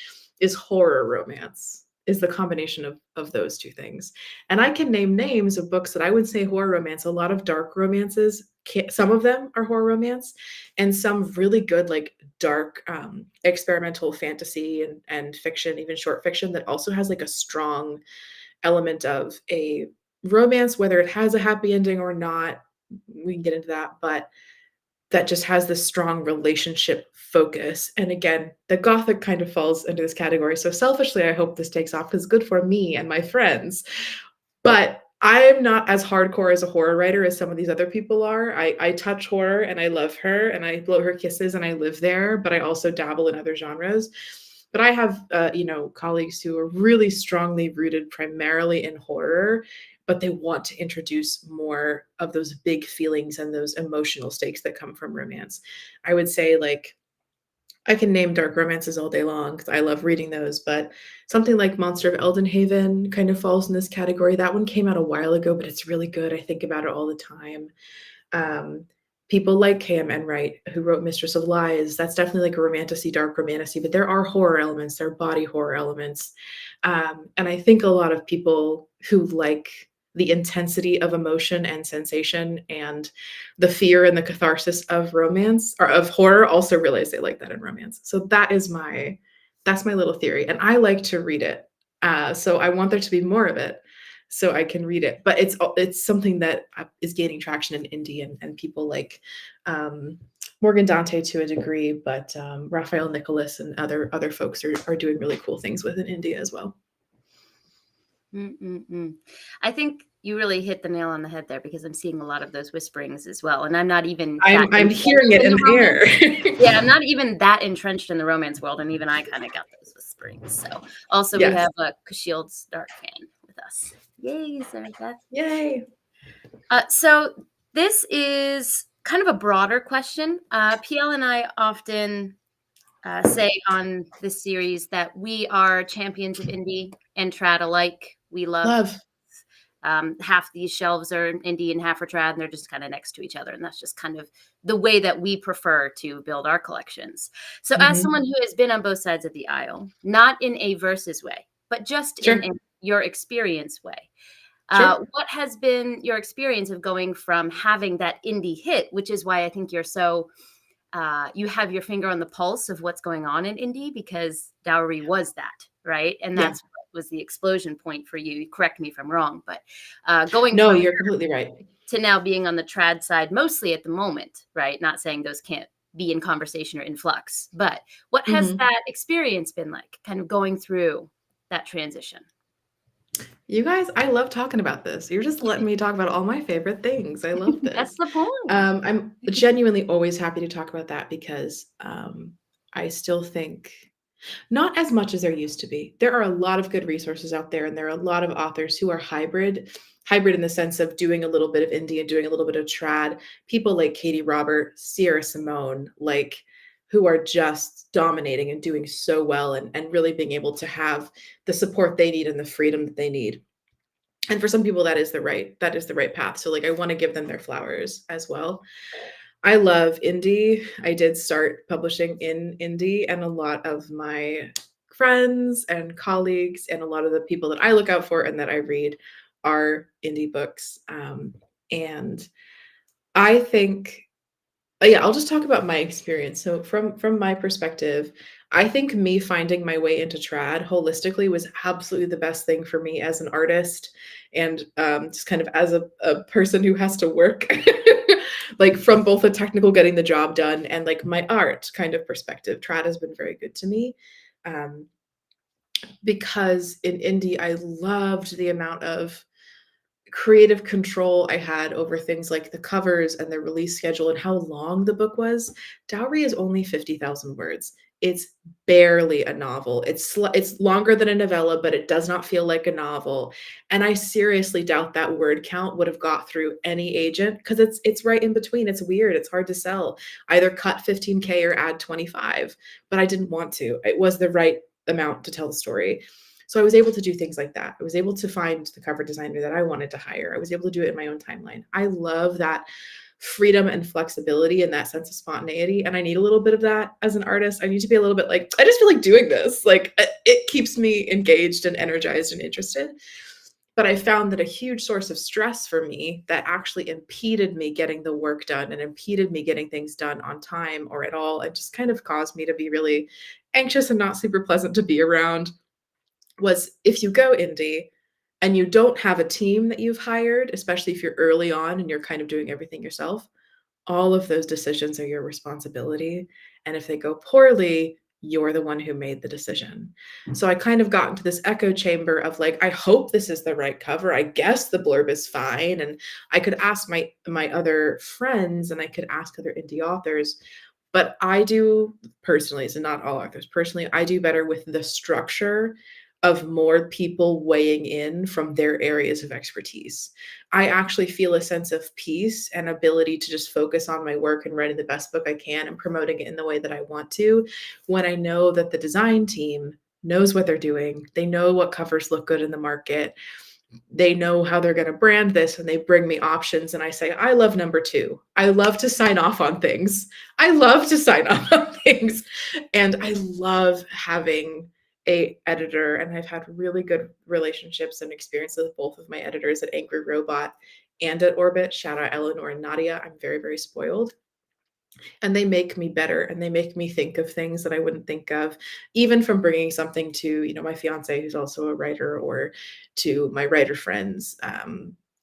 B: Is horror romance, is the combination of those two things. And I can name names of books that I would say horror romance. A lot of dark romances, some of them are horror romance, and some really good, like, dark experimental fantasy and fiction, even short fiction, that also has like a strong element of a romance, whether it has a happy ending or not. We can get into that, but that just has this strong relationship focus. And again, the Gothic kind of falls into this category. So selfishly, I hope this takes off because it's good for me and my friends. But I am not as hardcore as a horror writer as some of these other people are. I touch horror and I love her and I blow her kisses and I live there, but I also dabble in other genres. But I have, colleagues who are really strongly rooted primarily in horror, but they want to introduce more of those big feelings and those emotional stakes that come from romance. I would say, like, I can name dark romances all day long because I love reading those, but something like Monster of Eldenhaven kind of falls in this category. That one came out a while ago, but it's really good. I think about it all the time. People like K.M. Enright, who wrote Mistress of Lies. That's definitely like a romantasy, dark romantasy, but there are horror elements, there are body horror elements. And I think a lot of people who like the intensity of emotion and sensation and the fear and the catharsis of romance or of horror also realize they like that in romance. So that's my little theory. And I like to read it. So I want there to be more of it so I can read it. But it's something that is gaining traction in indie and people like Morgan Dante to a degree, but Raphael Nicholas and other folks are doing really cool things within indie as well.
A: I think you really hit the nail on the head there because I'm seeing a lot of those whisperings as well. And I'm not even
B: I'm hearing it in the air.
A: Yeah, I'm not even that entrenched in the romance world, and even I kind of got those whisperings. So also
B: Yes.
A: we have a Shield's Dark fan with us. Yay, Sarah Beth.
B: Yay.
A: So this is kind of a broader question. PL and I often say on this series that we are champions of indie and trad alike. We love. Half these shelves are indie and half are trad, and they're just kind of next to each other. And that's just kind of the way that we prefer to build our collections. So as someone who has been on both sides of the aisle, not in a versus way, but just in your experience way, what has been your experience of going from having that indie hit, which is why I think you're so you have your finger on the pulse of what's going on in indie, because Dowry was that, right? And that's what was the explosion point for you. Correct me if I'm wrong, but
B: you're completely right.
A: To now being on the trad side, mostly at the moment, right? Not saying those can't be in conversation or in flux, but what has that experience been like, kind of going through that transition?
B: You guys, I love talking about this. You're just letting me talk about all my favorite things. I love this.
A: That's the point.
B: I'm genuinely always happy to talk about that because I still think not as much as there used to be. There are a lot of good resources out there, and there are a lot of authors who are hybrid in the sense of doing a little bit of indie and doing a little bit of trad. People like Katie Robert, Sierra Simone, like, who are just dominating and doing so well and really being able to have the support they need and the freedom that they need. And for some people, that is the right path. So like, I want to give them their flowers as well. I love indie. I did start publishing in indie, and a lot of my friends and colleagues and a lot of the people that I look out for and that I read are indie books. And I think, I'll just talk about my experience. So from my perspective, I think me finding my way into trad holistically was absolutely the best thing for me as an artist and just kind of as a person who has to work, like from both a technical getting the job done and like my art kind of perspective. Trad has been very good to me because in indie, I loved the amount of creative control I had over things like the covers and the release schedule and how long the book was. Dowry is only 50,000 words. It's barely a novel. It's longer than a novella, but it does not feel like a novel. And I seriously doubt that word count would have got through any agent because it's right in between. It's weird. It's hard to sell. Either cut 15K or add 25, but I didn't want to. It was the right amount to tell the story. So I was able to do things like that. I was able to find the cover designer that I wanted to hire. I was able to do it in my own timeline. I love that freedom and flexibility and that sense of spontaneity. And I need a little bit of that as an artist. I need to be a little bit like, I just feel like doing this. Like it keeps me engaged and energized and interested. But I found that a huge source of stress for me that actually impeded me getting the work done and impeded me getting things done on time or at all. It just kind of caused me to be really anxious and not super pleasant to be around was if you go indie and you don't have a team that you've hired, especially if you're early on and you're kind of doing everything yourself, all of those decisions are your responsibility. And if they go poorly, you're the one who made the decision. So I kind of got into this echo chamber of like, I hope this is the right cover. I guess the blurb is fine. And I could ask my other friends and I could ask other indie authors. But I do personally, so not all authors, personally, I do better with the structure of more people weighing in from their areas of expertise. I actually feel a sense of peace and ability to just focus on my work and writing the best book I can and promoting it in the way that I want to when I know that the design team knows what they're doing. They know what covers look good in the market. They know how they're going to brand this and they bring me options and I say, I love number 2. I love to sign off on things. I love to sign off on things. And I love having a editor, and I've had really good relationships and experiences with both of my editors at Angry Robot and at Orbit. Shout out Eleanor and Nadia. I'm very, very spoiled. And they make me better and they make me think of things that I wouldn't think of, even from bringing something to, my fiance, who's also a writer, or to my writer friends.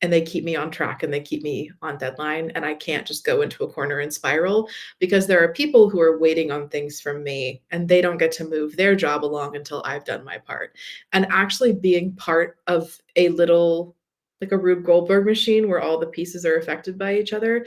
B: And they keep me on track and they keep me on deadline. And I can't just go into a corner and spiral because there are people who are waiting on things from me and they don't get to move their job along until I've done my part. And actually being part of a little, like a Rube Goldberg machine where all the pieces are affected by each other,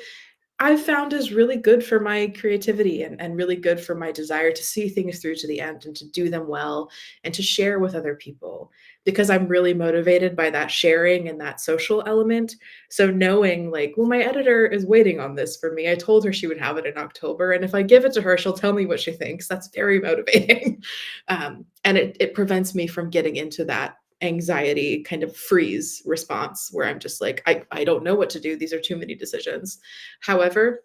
B: I've found is really good for my creativity and really good for my desire to see things through to the end and to do them well and to share with other people because I'm really motivated by that sharing and that social element. So knowing like, well, my editor is waiting on this for me. I told her she would have it in October. And if I give it to her, she'll tell me what she thinks. That's very motivating. And it prevents me from getting into that anxiety kind of freeze response where I'm just like, I don't know what to do. These are too many decisions. However,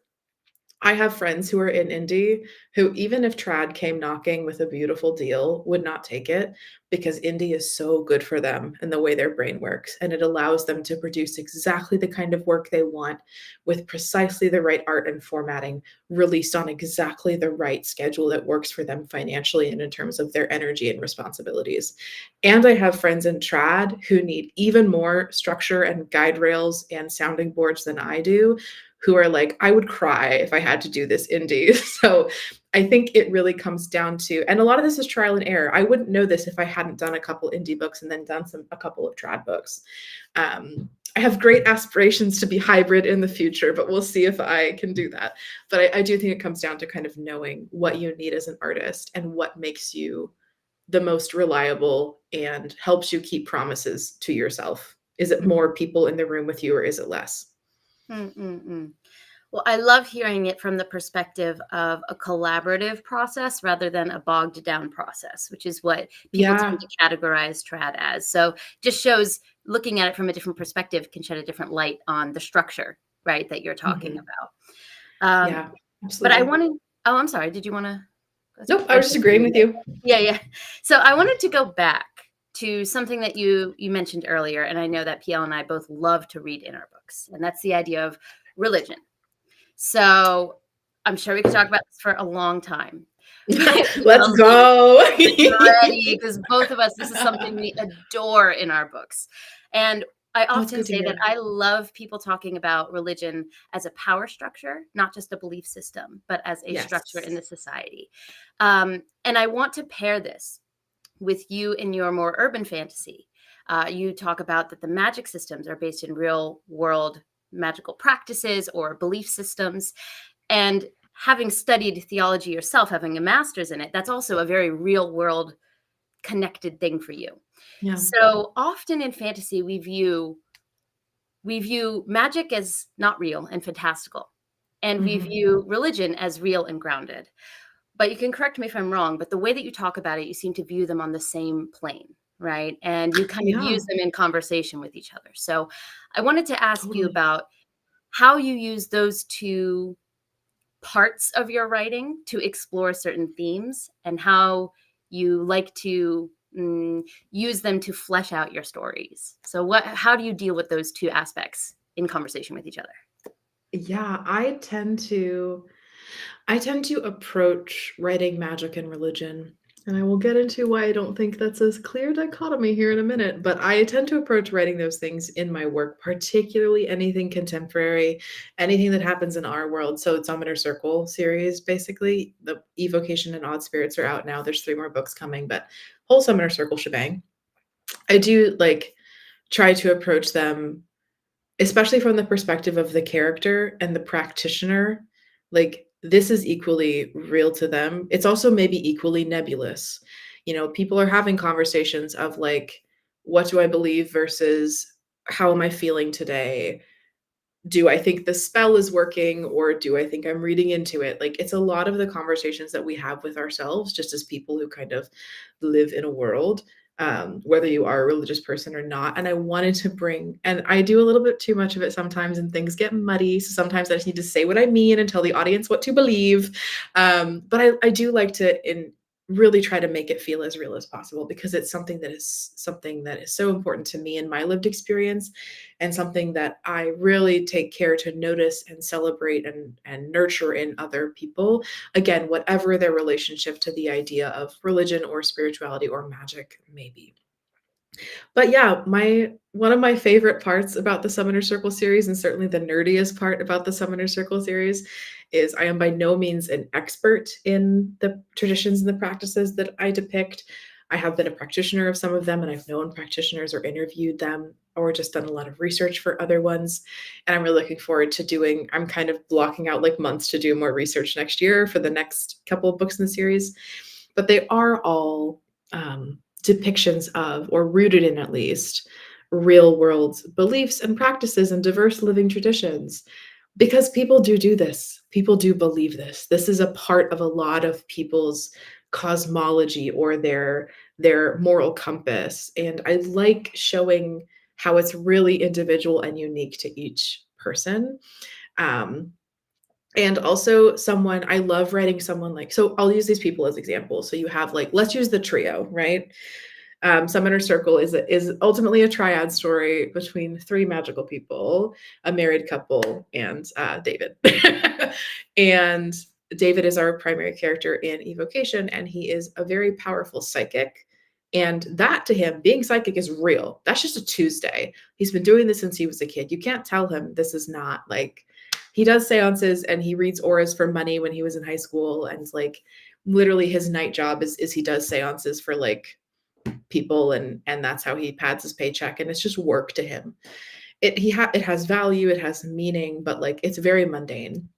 B: I have friends who are in indie who, even if trad came knocking with a beautiful deal, would not take it because indie is so good for them and the way their brain works. And it allows them to produce exactly the kind of work they want with precisely the right art and formatting, released on exactly the right schedule that works for them financially and in terms of their energy and responsibilities. And I have friends in trad who need even more structure and guide rails and sounding boards than I do, who are like, I would cry if I had to do this indie. So I think it really comes down to, and a lot of this is trial and error. I wouldn't know this if I hadn't done a couple indie books and then done a couple of trad books. I have great aspirations to be hybrid in the future, but we'll see if I can do that. But I do think it comes down to kind of knowing what you need as an artist and what makes you the most reliable and helps you keep promises to yourself. Is it more people in the room with you or is it less?
A: Mm-mm-mm. Well, I love hearing it from the perspective of a collaborative process rather than a bogged down process, which is what people tend to categorize trad as. So just shows looking at it from a different perspective can shed a different light on the structure, right, that you're talking about.
B: Yeah,
A: but
B: absolutely.
A: I'm sorry. Did you want to?
B: Nope, I was just agreeing with you.
A: Yeah. So I wanted to go back to something that you mentioned earlier, and I know that PL and I both love to read in our books, and that's the idea of religion. So I'm sure we could talk about this for a long time.
B: Let's go.
A: Ready, because both of us, this is something we adore in our books. And I often say that I love people talking about religion as a power structure, not just a belief system, but as a structure in the society. And I want to pair this with you in your more urban fantasy. You talk about that the magic systems are based in real world magical practices or belief systems. And having studied theology yourself, having a master's in it, that's also a very real world connected thing for you.
B: Yeah.
A: So often in fantasy, we view magic as not real and fantastical, and we view religion as real and grounded. But you can correct me if I'm wrong, but the way that you talk about it, you seem to view them on the same plane, right? And you kind of
B: Yeah,
A: use them in conversation with each other. So I wanted to ask you
B: totally.
A: about how you use those two parts of your writing to explore certain themes, and how you like to use them to flesh out your stories. So how do you deal with those two aspects in conversation with each other?
B: Yeah, I tend to approach writing magic and religion, and I will get into why I don't think that's a clear dichotomy here in a minute, but I tend to approach writing those things in my work, particularly anything contemporary, anything that happens in our world. So Summoner Circle series, basically, the Evocation and Odd Spirits are out now. There's 3 more books coming, but whole Summoner Circle shebang. I do try to approach them, especially from the perspective of the character and the practitioner. Like, this is equally real to them. It's also maybe equally nebulous. People are having conversations of like, what do I believe versus how am I feeling today? Do I think the spell is working, or do I think I'm reading into it? Like, it's a lot of the conversations that we have with ourselves, just as people who kind of live in a world, whether you are a religious person or not. And I wanted to bring, and I do a little bit too much of it sometimes, and things get muddy. So sometimes I just need to say what I mean and tell the audience what to believe. But I do like to really try to make it feel as real as possible, because it's something that is so important to me in my lived experience, and something that I really take care to notice and celebrate and nurture in other people. Again, whatever their relationship to the idea of religion or spirituality or magic may be. But yeah, my one of my favorite parts about the Summoner Circle series, and certainly the nerdiest part about the Summoner Circle series, is I am by no means an expert in the traditions and the practices that I depict. I have been a practitioner of some of them, and I've known practitioners or interviewed them or just done a lot of research for other ones. And I'm really looking forward to I'm kind of blocking out like months to do more research next year for the next couple of books in the series. But they are all depictions of, or rooted in at least, real world beliefs and practices and diverse living traditions. Because people do this. People do believe this. This is a part of a lot of people's cosmology or their moral compass. And I like showing how it's really individual and unique to each person. Um, and also I love writing someone like, so I'll use these people as examples. So you have let's use the trio, right? Summoner Circle is ultimately a triad story between 3 magical people, a married couple, and David. And David is our primary character in Evocation, and he is a very powerful psychic. And that, to him, being psychic is real. That's just a Tuesday. He's been doing this since he was a kid. You can't tell him this is not he does seances and he reads auras for money when he was in high school. And literally his night job is he does seances for people, and that's how he pads his paycheck, and it's just work to him. It has value, it has meaning, but it's very mundane.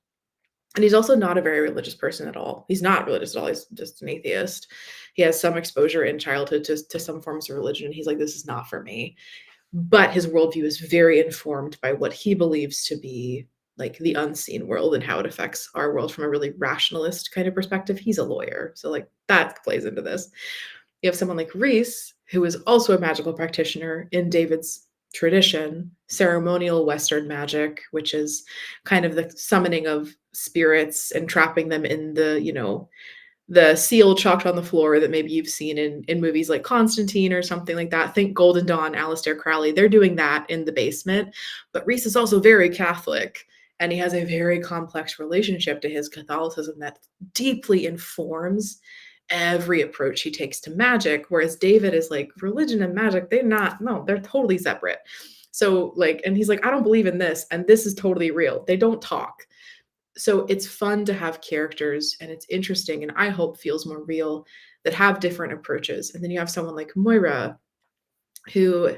B: And he's also not a very religious person at all. He's not religious at all. He's just an atheist. He has some exposure in childhood to some forms of religion, and he's like, this is not for me. But his worldview is very informed by what he believes to be the unseen world and how it affects our world from a really rationalist kind of perspective. He's a lawyer, so that plays into this. You have someone like Reese, who is also a magical practitioner in David's tradition, ceremonial Western magic, which is kind of the summoning of spirits and trapping them in the seal chalked on the floor that maybe you've seen in movies like Constantine or something like that. Think Golden Dawn, Aleister Crowley. They're doing that in the basement. But Reese is also very Catholic, and he has a very complex relationship to his Catholicism that deeply informs every approach he takes to magic, whereas David is religion and magic, they're totally separate. So and he's I don't believe in this, and this is totally real. They don't talk. So it's fun to have characters, and it's interesting, and I hope feels more real, that have different approaches. And then you have someone like Moira, who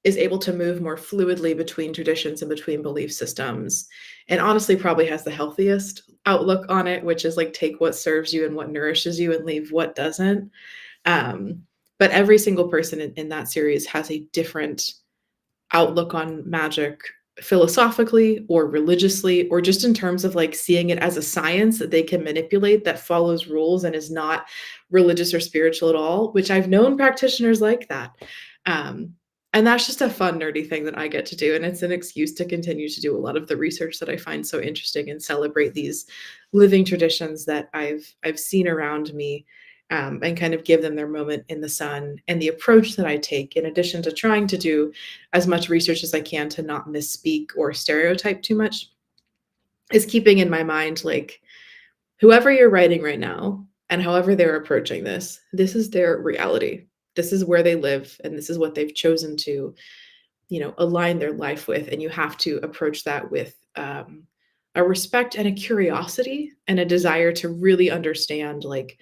B: is able to move more fluidly between traditions and between belief systems, and honestly probably has the healthiest outlook on it, which is like take what serves you and what nourishes you and leave what doesn't. But every single person in that series has a different outlook on magic, philosophically or religiously, or just in terms of like seeing it as a science that they can manipulate, that follows rules and is not religious or spiritual at all, which I've known practitioners like that. And that's just a fun, nerdy thing that I get to do. And it's an excuse to continue to do a lot of the research that I find so interesting and celebrate these living traditions that I've seen around me, and kind of give them their moment in the sun. And the approach that I take, in addition to trying to do as much research as I can to not misspeak or stereotype too much, is keeping in my mind, like, whoever you're writing right now and however they're approaching this is their reality. This is where they live, and this is what they've chosen to, align their life with. And you have to approach that with a respect and a curiosity and a desire to really understand, like,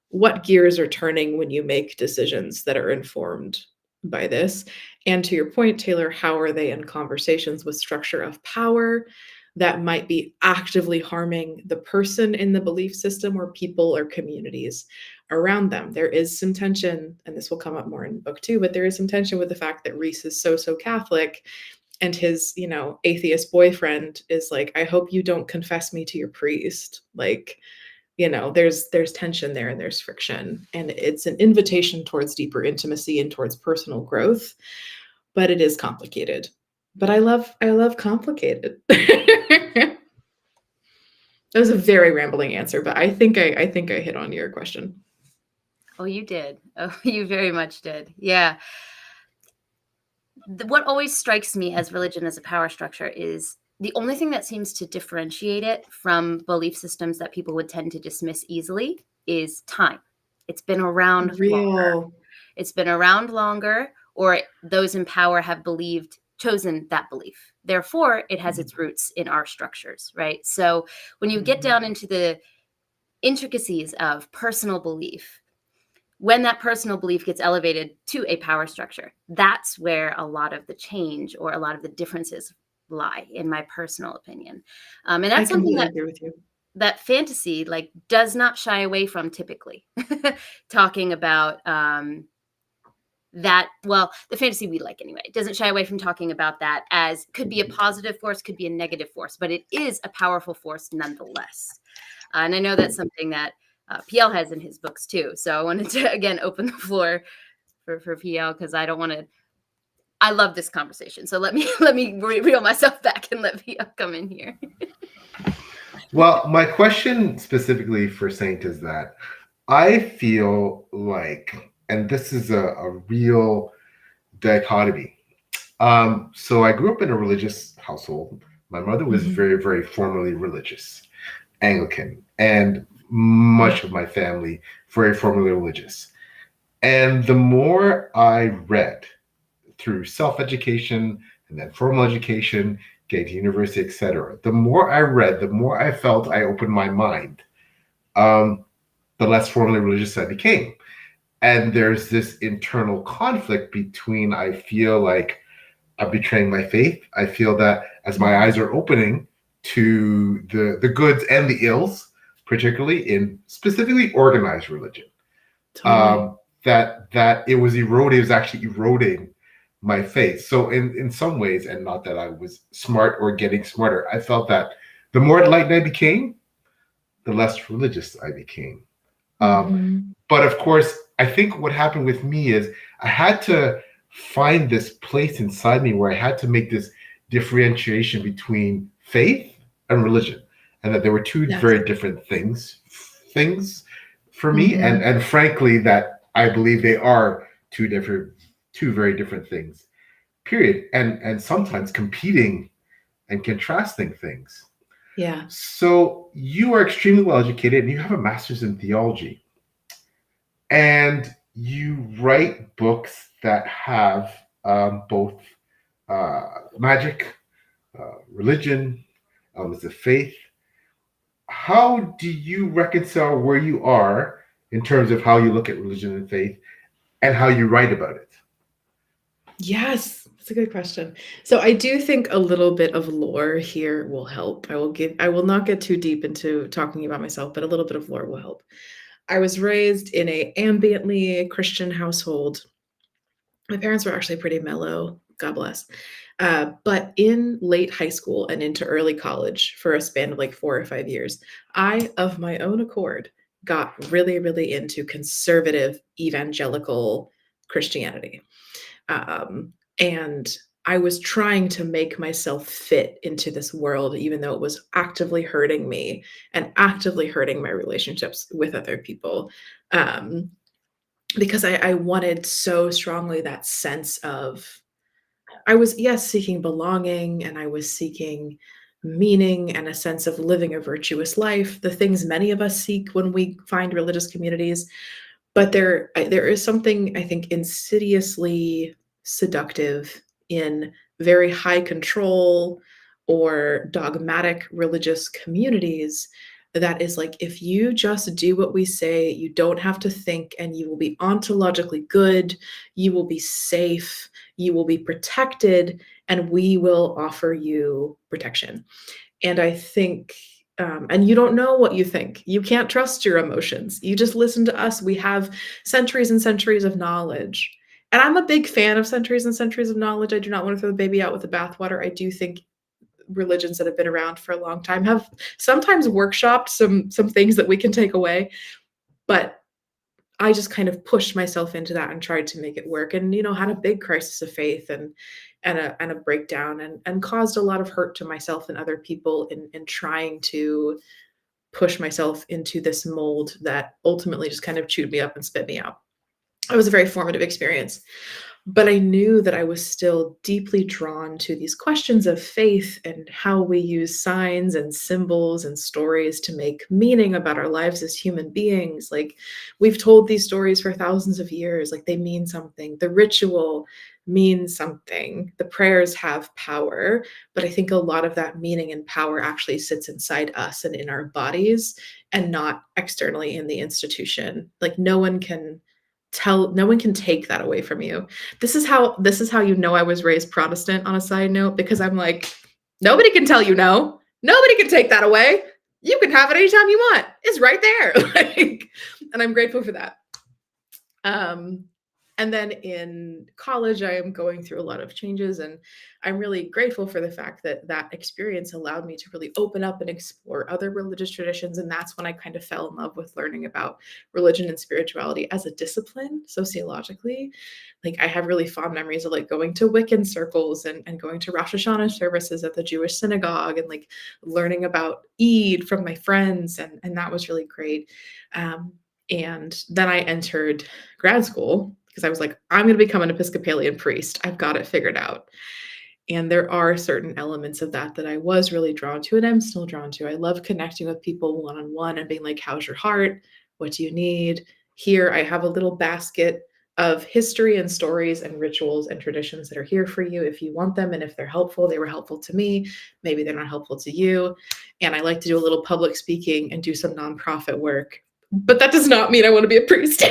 B: what gears are turning when you make decisions that are informed by this. And to your point, Taylor, how are they in conversations with structure of power that might be actively harming the person in the belief system or people or communities around them? There is some tension, and this will come up more in book 2, but there is some tension with the fact that Reese is so Catholic, and his, atheist boyfriend is like, I hope you don't confess me to your priest. Like, there's tension there, and there's friction, and it's an invitation towards deeper intimacy and towards personal growth, but it is complicated. But I love complicated. That was a very rambling answer, but I think I hit on your question.
A: Oh, you did. Oh, you very much did. Yeah. What always strikes me as religion as a power structure is the only thing that seems to differentiate it from belief systems that people would tend to dismiss easily is time. It's been around longer. It's been around longer, or those in power have chosen that belief. Therefore, it has its roots in our structures, right? So when you get down into the intricacies of personal belief, when that personal belief gets elevated to a power structure, that's where a lot of the change or a lot of the differences lie, in my personal opinion. And that's something that,
B: agree with you.
A: That fantasy does not shy away from typically. Talking about that, well, the fantasy we like anyway, doesn't shy away from talking about that as could be a positive force, could be a negative force, but it is a powerful force nonetheless. And I know that's something that PL has in his books too. So I wanted to, again, open the floor for PL, because I love this conversation. So let me reel myself back and let PL come in here.
C: Well, my question specifically for Saint is that I feel like, and this is a real dichotomy. So I grew up in a religious household. My mother was very, very formally religious, Anglican, and much of my family very formally religious. And the more I read through self-education and then formal education, getting to university, etc., the more I read, the more I felt I opened my mind, the less formally religious I became. And there's this internal conflict between, I feel like I'm betraying my faith. I feel that as my eyes are opening to the goods and the ills, particularly in specifically organized religion,
B: Totally.
C: that it was actually eroding my faith. So in some ways, and not that I was smart or getting smarter, I felt that the more enlightened I became, the less religious I became. But of course, I think what happened with me is I had to find this place inside me where I had to make this differentiation between faith and religion, and that there were two very different things for me, and frankly, that I believe they are two very different things, period, and sometimes competing and contrasting things.
B: Yeah.
C: So you are extremely well educated and you have a master's in theology, and you write books that have both magic, religion, as a faith. How do you reconcile where you are in terms of how you look at religion and faith and how you write about it?
B: Yes, that's a good question. So I do think a little bit of lore here will help. I will not get too deep into talking about myself, but a little bit of lore will help. I was raised in a ambiently Christian household. My parents were actually pretty mellow, God bless. But in late high school and into early college, for a span of like 4 or 5 years, I, of my own accord, got really, really into conservative evangelical Christianity. And I was trying to make myself fit into this world, even though it was actively hurting me and actively hurting my relationships with other people. Um, because I wanted so strongly that sense of, I was, yes, seeking belonging, and I was seeking meaning and a sense of living a virtuous life, the things many of us seek when we find religious communities. But there is something, I think, insidiously seductive in very high control or dogmatic religious communities that is like, if you just do what we say, you don't have to think, and you will be ontologically good, you will be safe, you will be protected, and we will offer you protection. And I think, and you don't know what you think. You can't trust your emotions. You just listen to us. We have centuries and centuries of knowledge. And I'm a big fan of centuries and centuries of knowledge. I do not want to throw the baby out with the bathwater. I do think religions that have been around for a long time have sometimes workshopped some things that we can take away. But I just kind of pushed myself into that and tried to make it work, and had a big crisis of faith and a breakdown, and caused a lot of hurt to myself and other people in trying to push myself into this mold that ultimately just kind of chewed me up and spit me out. It was a very formative experience. But I knew that I was still deeply drawn to these questions of faith and how we use signs and symbols and stories to make meaning about our lives as human beings. Like, we've told these stories for thousands of years, like they mean something. The ritual means something. The prayers have power, but I think a lot of that meaning and power actually sits inside us and in our bodies, and not externally in the institution. Like, no one can take that away from you. This is how I was raised Protestant, on a side note, because I'm like, nobody can tell you no. Nobody can take that away. You can have it anytime you want. It's right there. Like, and I'm grateful for that. And then in college, I am going through a lot of changes, and I'm really grateful for the fact that that experience allowed me to really open up and explore other religious traditions. And that's when I kind of fell in love with learning about religion and spirituality as a discipline, sociologically. Like, I have really fond memories of like going to Wiccan circles and going to Rosh Hashanah services at the Jewish synagogue, and like learning about Eid from my friends. And that was really great. And then I entered grad school because I was like, I'm going to become an Episcopalian priest. I've got it figured out. And there are certain elements of that that I was really drawn to, and I'm still drawn to. I love connecting with people one-on-one and being like, how's your heart? What do you need? Here, I have a little basket of history and stories and rituals and traditions that are here for you if you want them. And if they're helpful, they were helpful to me. Maybe they're not helpful to you. And I like to do a little public speaking and do some nonprofit work. But that does not mean I want to be a priest.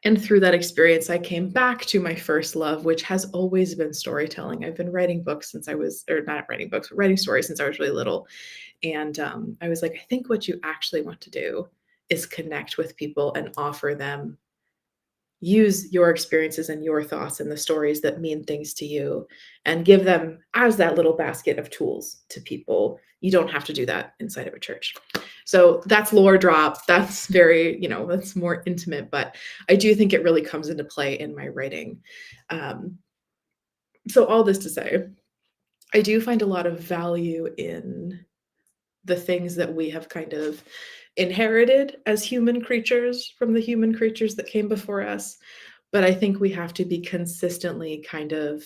B: And through that experience, I came back to my first love, which has always been storytelling. I've been writing books since I was, or not writing books, but writing stories since I was really little. And I was like, I think what you actually want to do is connect with people and offer them, use your experiences and your thoughts and the stories that mean things to you, and give them as that little basket of tools to people. You don't have to do that inside of a church. So that's lore drop. That's very, that's more intimate, but I do think it really comes into play in my writing. So all this to say, I do find a lot of value in the things that we have kind of inherited as human creatures from the human creatures that came before us. But I think we have to be consistently kind of,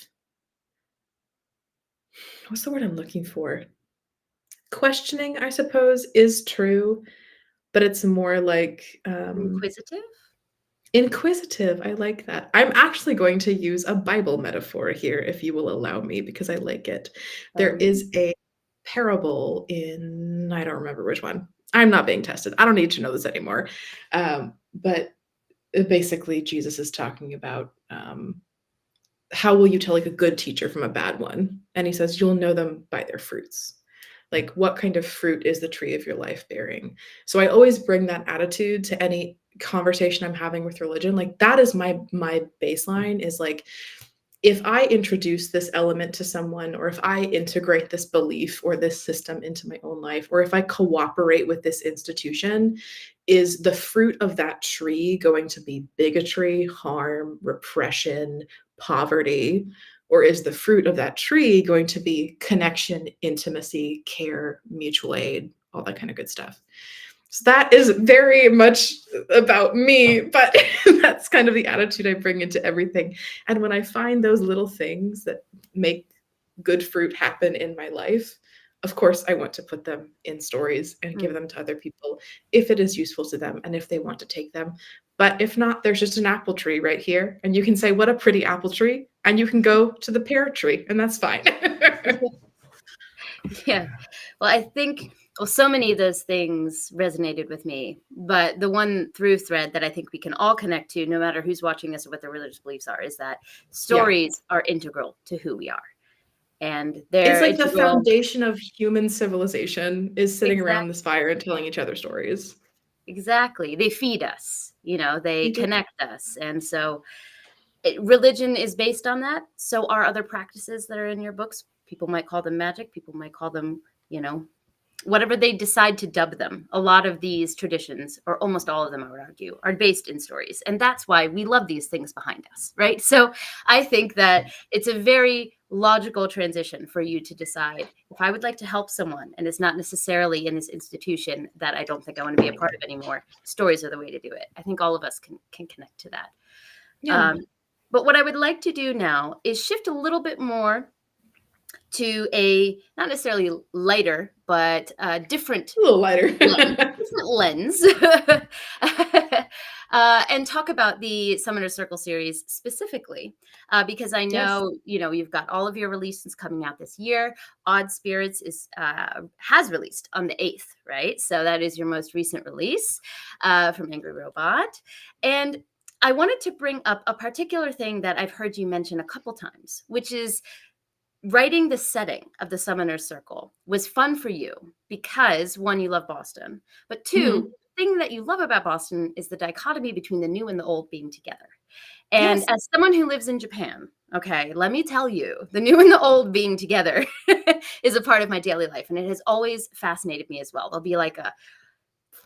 B: what's the word I'm looking for? Questioning, I suppose, is true, but it's more like
A: Inquisitive?
B: inquisitive. I like that. I'm actually going to use a Bible metaphor here, if you will allow me, because I like it. There is a parable in, I don't remember which one. I'm not being tested. I don't need to know this anymore. But basically, Jesus is talking about how will you tell like a good teacher from a bad one? And he says, you'll know them by their fruits. Like, what kind of fruit is the tree of your life bearing? So I always bring that attitude to any conversation I'm having with religion. Like, that is my baseline, is like, if I introduce this element to someone, or if I integrate this belief or this system into my own life, or if I cooperate with this institution, is the fruit of that tree going to be bigotry, harm, repression, poverty? Or is the fruit of that tree going to be connection, intimacy, care, mutual aid, all that kind of good stuff? So that is very much about me, but that's kind of the attitude I bring into everything. And when I find those little things that make good fruit happen in my life, of course, I want to put them in stories and give them to other people if it is useful to them and if they want to take them. But if not, there's just an apple tree right here. And you can say, what a pretty apple tree. And you can go to the pear tree, and that's fine.
A: Yeah. Well, I think, well, so many of those things resonated with me, but the one through thread that I think we can all connect to, no matter who's watching us or what their religious beliefs are, is that stories are integral to who we are. And
B: it's like the foundation of human civilization is sitting around
A: Exactly.
B: this fire and telling each other stories.
A: Exactly. They feed us, they connect us. And so religion is based on that. So are other practices that are in your books. People might call them magic. People might call them, whatever they decide to dub them. A lot of these traditions, or almost all of them, I would argue, are based in stories. And that's why we love these things behind us, right? So I think that it's a very logical transition for you to decide, if I would like to help someone, and it's not necessarily in this institution that I don't think I want to be a part of anymore, stories are the way to do it. I think all of us can connect to that.
B: Yeah.
A: But what I would like to do now is shift a little bit more to a not necessarily lighter, but different,
B: a little lighter
A: lens, and talk about the Summoner Circle series specifically, because I know you've got all of your releases coming out this year. Odd Spirits has released on the 8th, right? So that is your most recent release from Angry Robot, and I wanted to bring up a particular thing that I've heard you mention a couple times, which is writing the setting of the Summoner Circle was fun for you because, one, you love Boston, but two, the thing that you love about Boston is the dichotomy between the new and the old being together. And as someone who lives in Japan, okay, let me tell you, the new and the old being together is a part of my daily life. And it has always fascinated me as well. There'll be like a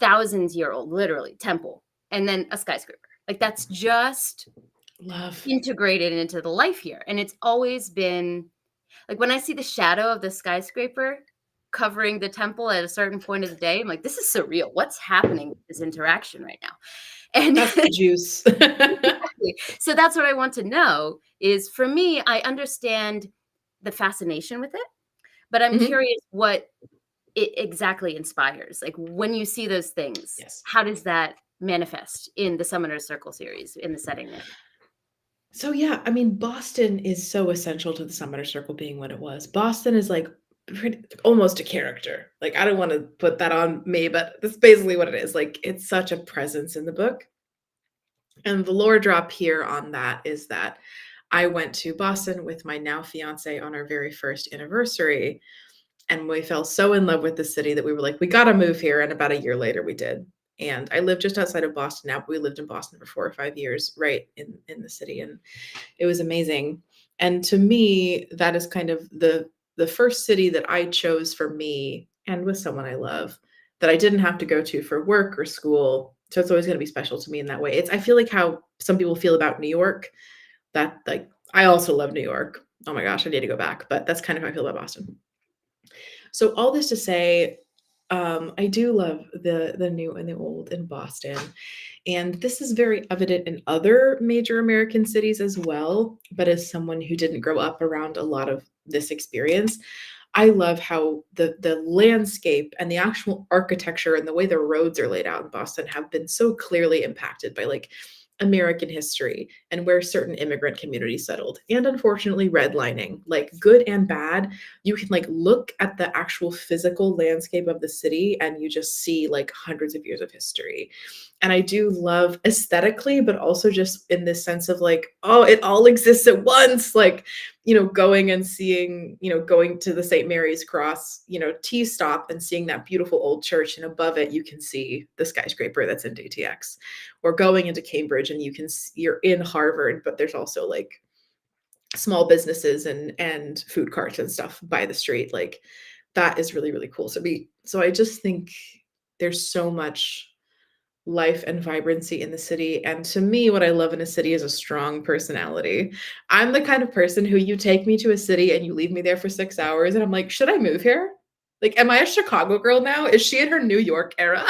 A: 1,000-year-old, literally, temple, and then a skyscraper. Like, that's just integrated into the life here. And it's always been like, when I see the shadow of the skyscraper covering the temple at a certain point of the day, I'm like, this is surreal. What's happening with this interaction right now? And
B: that's the juice.
A: Exactly. So that's what I want to know is, for me, I understand the fascination with it, but I'm curious what it exactly inspires. Like, when you see those things, how does that manifest in the Summoner Circle series, in the setting there?
B: So yeah, I mean, Boston is so essential to the Summoner Circle being what it was. Boston is like almost a character. Like, I don't want to put that on me, but that's basically what it is. Like, it's such a presence in the book. And the lore drop here on that is that I went to Boston with my now fiance on our very first anniversary. And we fell so in love with the city that we were like, we got to move here. And about a year later, we did. And I live just outside of Boston now, but we lived in Boston for 4 or 5 years, right in the city. And it was amazing. And to me, that is kind of the first city that I chose for me and with someone I love, that I didn't have to go to for work or school. So it's always going to be special to me in that way. I feel like how some people feel about New York, that, like, I also love New York. Oh my gosh, I need to go back. But that's kind of how I feel about Boston. So all this to say, I do love the new and the old in Boston. And this is very evident in other major American cities as well. But as someone who didn't grow up around a lot of this experience, I love how the landscape and the actual architecture and the way the roads are laid out in Boston have been so clearly impacted by, like, American history and where certain immigrant communities settled, and unfortunately redlining, like good and bad. You can like look at the actual physical landscape of the city and you just see like hundreds of years of history. And I do love aesthetically, but also just in this sense of like, oh, it all exists at once. Like, going and seeing, going to the St. Mary's Cross, T stop and seeing that beautiful old church. And above it, you can see the skyscraper that's in DTX, or going into Cambridge and you're in Harvard, but there's also like small businesses and food carts and stuff by the street. Like that is really, really cool. So I just think there's so much life and vibrancy in the city. And to me, what I love in a city is a strong personality. I'm the kind of person who you take me to a city and you leave me there for 6 hours and I'm like, should I move here? Like, am I a Chicago girl now? Is she in her New York era?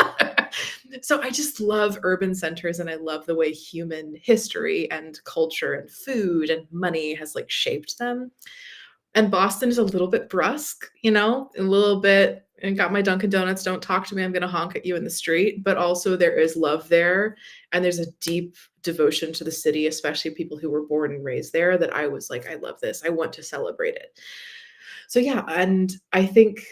B: So I just love urban centers and I love the way human history and culture and food and money has like shaped them. And Boston is a little bit brusque, a little bit, and got my Dunkin' Donuts, don't talk to me, I'm going to honk at you in the street. But also there is love there. And there's a deep devotion to the city, especially people who were born and raised there, that I was like, I love this. I want to celebrate it. So yeah, and I think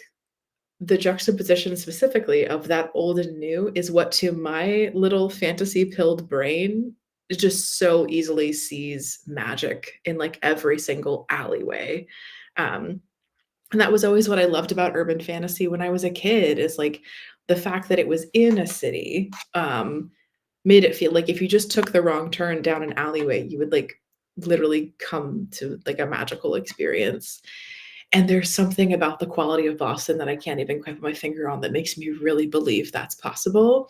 B: the juxtaposition specifically of that old and new is what to my little fantasy pilled brain just so easily sees magic in like every single alleyway. And that was always what I loved about urban fantasy when I was a kid, is like the fact that it was in a city made it feel like if you just took the wrong turn down an alleyway, you would like literally come to like a magical experience. And there's something about the quality of Boston that I can't even quite put my finger on that makes me really believe that's possible.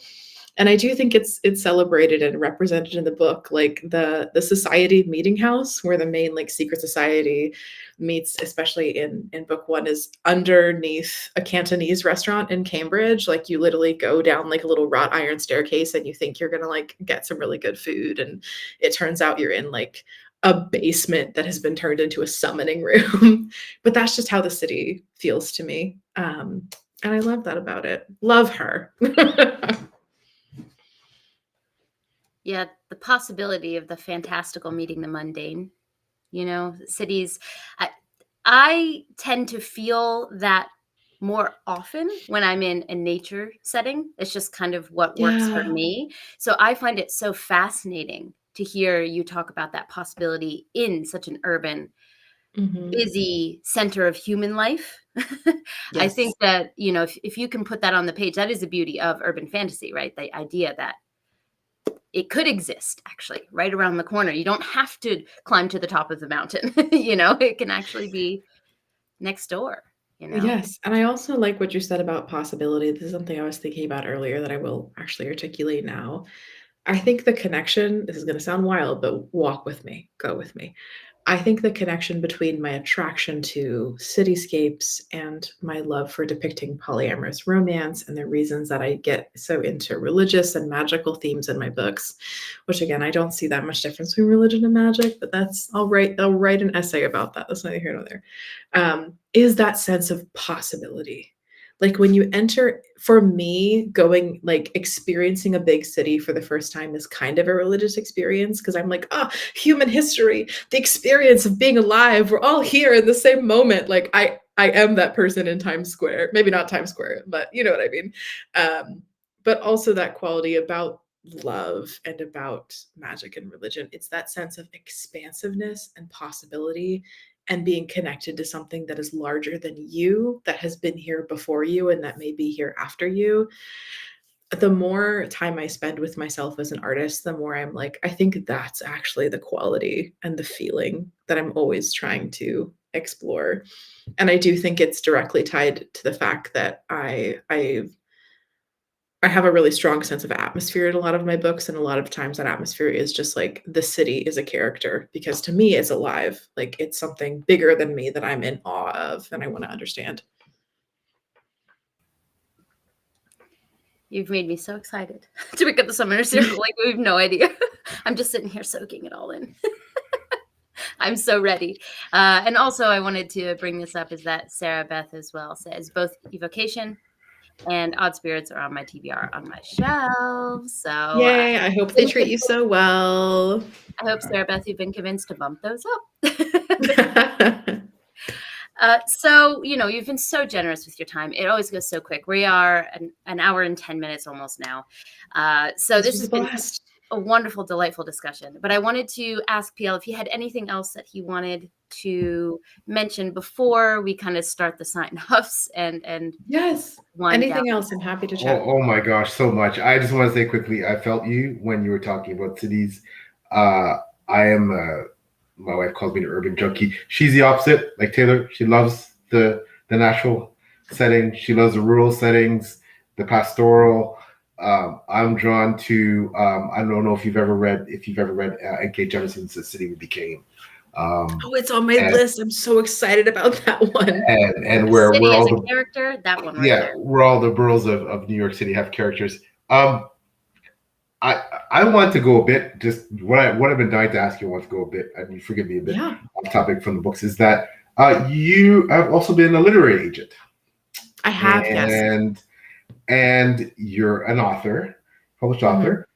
B: And I do think it's celebrated and represented in the book, like the society meeting house where the main like secret society meets, especially in book one, is underneath a Cantonese restaurant in Cambridge. Like you literally go down like a little wrought iron staircase and you think you're gonna like get some really good food, and it turns out you're in like a basement that has been turned into a summoning room. But that's just how the city feels to me. And I love that about it. Love her.
A: Yeah, the possibility of the fantastical meeting the mundane. Cities. I tend to feel that more often when I'm in a nature setting. It's just kind of what works for me. So I find it so fascinating to hear you talk about that possibility in such an urban, busy center of human life. I think that, if you can put that on the page, that is the beauty of urban fantasy, right? The idea that it could exist actually right around the corner. You don't have to climb to the top of the mountain. It can actually be next door.
B: Yes. And I also like what you said about possibility. This is something I was thinking about earlier that I will actually articulate now. I think the connection, this is going to sound wild, but walk with me, go with me. I think the connection between my attraction to cityscapes and my love for depicting polyamorous romance and the reasons that I get so into religious and magical themes in my books, which again, I don't see that much difference between religion and magic, but I'll write an essay about that. That's neither here nor there. Is that sense of possibility. Like when you enter, for me, going like experiencing a big city for the first time is kind of a religious experience, because I'm like, human history, the experience of being alive. We're all here in the same moment. Like I am that person in Times Square, maybe not Times Square, but you know what I mean. But also that quality about love and about magic and religion. It's that sense of expansiveness and possibility and being connected to something that is larger than you, that has been here before you, and that may be here after you. The more time I spend with myself as an artist, the more I'm like, I think that's actually the quality and the feeling that I'm always trying to explore. And I do think it's directly tied to the fact that I have a really strong sense of atmosphere in a lot of my books. And a lot of times that atmosphere is just like the city is a character, because to me it's alive. Like it's something bigger than me that I'm in awe of and I want to understand.
A: You've made me so excited to pick up the Summoner Circle. Like we have no idea. I'm just sitting here soaking it all in. I'm so ready. And also I wanted to bring this up is that Sarah Beth as well says both Evocation and Odd Spirits are on my TBR on my shelf. So
B: Yay, I hope they treat you so well.
A: I hope, Sarah Beth, you've been convinced to bump those up. So, you've been so generous with your time. It always goes so quick. We are an hour and 10 minutes almost now. So this has been a wonderful, delightful discussion. But I wanted to ask PL if he had anything else that he wanted to mention before we kind of start the sign-offs and
B: yes. Anything else, I'm happy to chat.
C: Oh my gosh, so much. I just want to say quickly, I felt you when you were talking about cities. I am my wife calls me an urban junkie. She's the opposite, like Taylor. She loves the natural setting. She loves the rural settings, the pastoral. I'm drawn to. I don't know if you've ever read N.K. Jemisin's "The City We Became."
B: It's on my list. I'm so excited about that one.
C: And we're all the
A: character. That one, right there.
C: We're all the boroughs of New York City have characters. I want to go a bit, just what I've been dying to ask you, I want to go a bit, and you forgive me a bit off topic from the books, is that you have also been a literary agent.
B: I have, yes.
C: And you're an author, published author.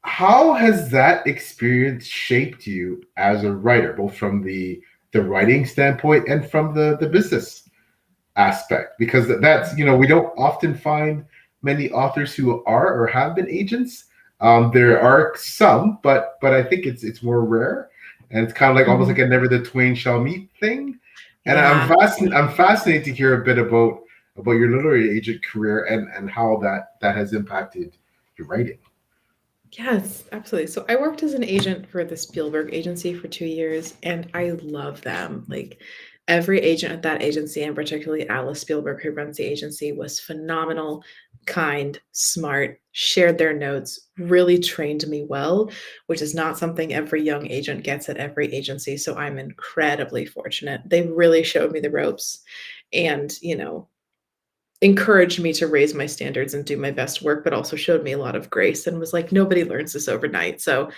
C: How has that experience shaped you as a writer, both from the writing standpoint and from the business aspect? Because that's, we don't often find many authors who are or have been agents. There are some, but I think it's more rare, and it's kind of like almost like a never the twain shall meet thing. And I'm fascinated to hear a bit about your literary agent career and how that has impacted your writing.
B: Yes, absolutely. So I worked as an agent for the Spielberg agency for 2 years, and I love them. Like every agent at that agency, and particularly Alice Spielberg, who runs the agency, was phenomenal, kind, smart, shared their notes, really trained me well, which is not something every young agent gets at every agency. So I'm incredibly fortunate. They really showed me the ropes and, encouraged me to raise my standards and do my best work, but also showed me a lot of grace and was like, nobody learns this overnight. So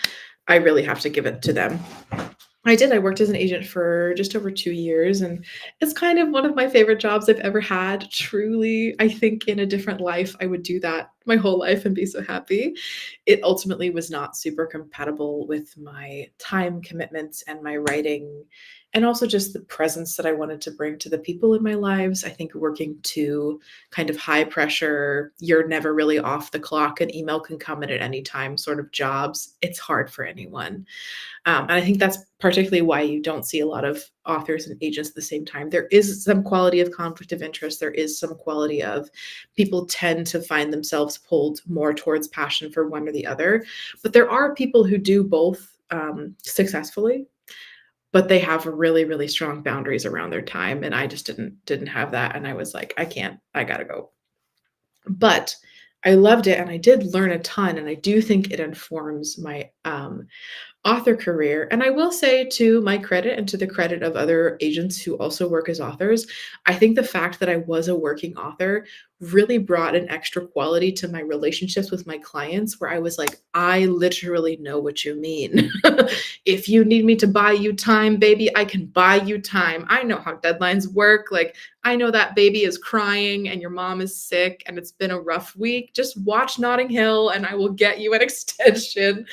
B: I really have to give it to them. I worked as an agent for just over 2 years, and it's kind of one of my favorite jobs I've ever had. Truly, I think in a different life, I would do that my whole life and be so happy. It ultimately was not super compatible with my time commitments and my writing, and also just the presence that I wanted to bring to the people in my lives. I think working to kind of high pressure, you're never really off the clock, an email can come in at any time sort of jobs, it's hard for anyone. And I think that's particularly why you don't see a lot of authors and agents at the same time. There is some quality of conflict of interest. There is some quality of people tend to find themselves pulled more towards passion for one or the other. But there are people who do both successfully, but they have really, really strong boundaries around their time. And I just didn't have that. And I was like, I can't, I gotta go. But I loved it, and I did learn a ton. And I do think it informs my author career. And I will say, to my credit and to the credit of other agents who also work as authors, I think the fact that I was a working author really brought an extra quality to my relationships with my clients, where I was like, I literally know what you mean. If you need me to buy you time, baby, I can buy you time. I know how deadlines work. Like, I know that baby is crying and your mom is sick and it's been a rough week. Just watch Notting Hill and I will get you an extension.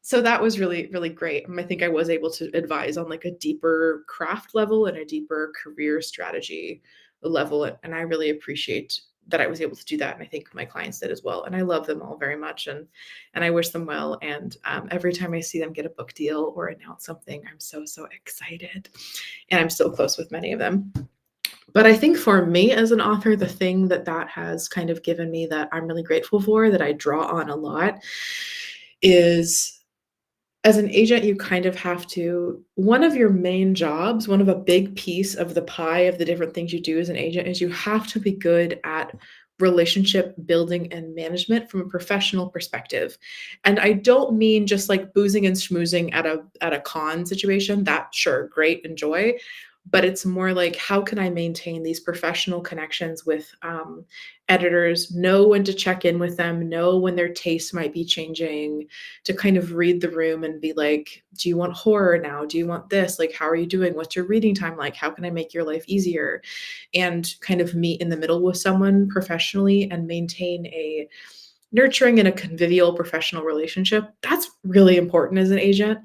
B: So that was really, really great. I think I was able to advise on like a deeper craft level and a deeper career strategy level. And I really appreciate that I was able to do that. And I think my clients did as well. And I love them all very much. And I wish them well. And every time I see them get a book deal or announce something, I'm so, so excited. And I'm still close with many of them. But I think for me as an author, the thing that has kind of given me that I'm really grateful for, that I draw on a lot, is as an agent, you kind of have to, one of your main jobs, one of a big piece of the pie of the different things you do as an agent, is you have to be good at relationship building and management from a professional perspective. And I don't mean just like boozing and schmoozing at a con situation. That, sure, great, enjoy. but it's more like, how can I maintain these professional connections with editors, know when to check in with them, know when their tastes might be changing, to kind of read the room and be like, do you want horror now? Do you want this? Like, how are you doing? What's your reading time like? How can I make your life easier? And kind of meet in the middle with someone professionally and maintain a nurturing and a convivial professional relationship. That's really important as an agent.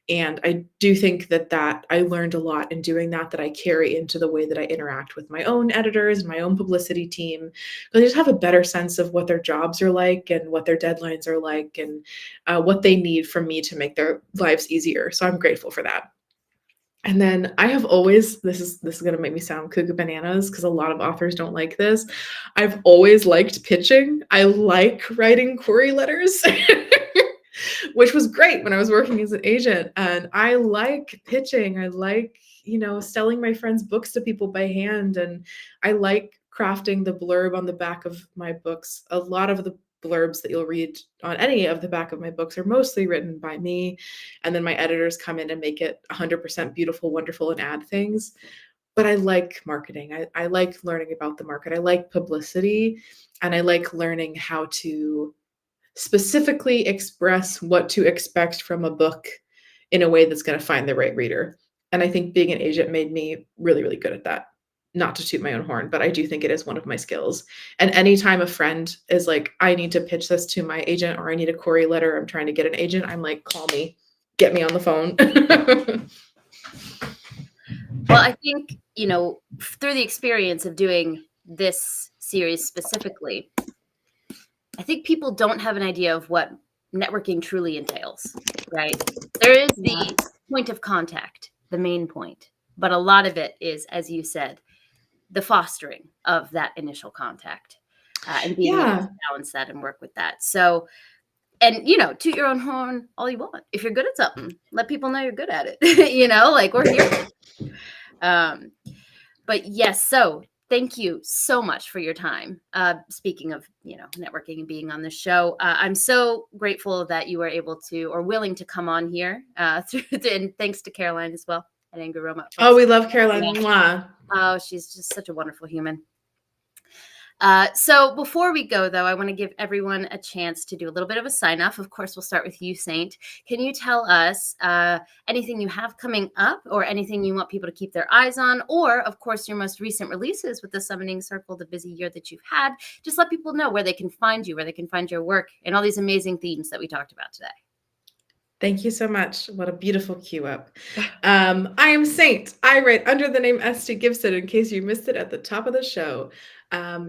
B: And I do think that I learned a lot in doing that I carry into the way that I interact with my own editors, my own publicity team. Because I just have a better sense of what their jobs are like and what their deadlines are like and what they need from me to make their lives easier. So I'm grateful for that. And then I have always, this is going to make me sound cuckoo bananas because a lot of authors don't like this. I've always liked pitching. I like writing query letters, which was great when I was working as an agent. And I like pitching. I like, selling my friends' books to people by hand. And I like crafting the blurb on the back of my books. A lot of the blurbs that you'll read on any of the back of my books are mostly written by me. And then my editors come in and make it 100% beautiful, wonderful, and add things. But I like marketing. I like learning about the market. I like publicity. And I like learning how to specifically express what to expect from a book in a way that's going to find the right reader. And I think being an agent made me really, really good at that. Not to toot my own horn, but I do think it is one of my skills. And anytime a friend is like, I need to pitch this to my agent, or I need a query letter, I'm trying to get an agent, I'm like, call me, get me on the phone.
A: Well, I think, through the experience of doing this series specifically, I think people don't have an idea of what networking truly entails, right? There is the point of contact, the main point, but a lot of it is, as you said, the fostering of that initial contact and being able to balance that and work with that. So, and, toot your own horn all you want. If you're good at something, let people know you're good at it, like we're here. But yes, so thank you so much for your time. Speaking of, networking and being on the show, I'm so grateful that you were able to, or willing to come on here and thanks to Caroline as well at Angry Roma.
B: Oh, we love Caroline. Mwah.
A: Oh, she's just such a wonderful human. So before we go, though, I want to give everyone a chance to do a little bit of a sign off. Of course, we'll start with you, Saint. Can you tell us anything you have coming up or anything you want people to keep their eyes on? Or, of course, your most recent releases with the Summoning Circle, the busy year that you've had. Just let people know where they can find you, where they can find your work, and all these amazing themes that we talked about today.
B: Thank you so much. What a beautiful cue up. I am Saint. I write under the name St. Gibson, in case you missed it at the top of the show.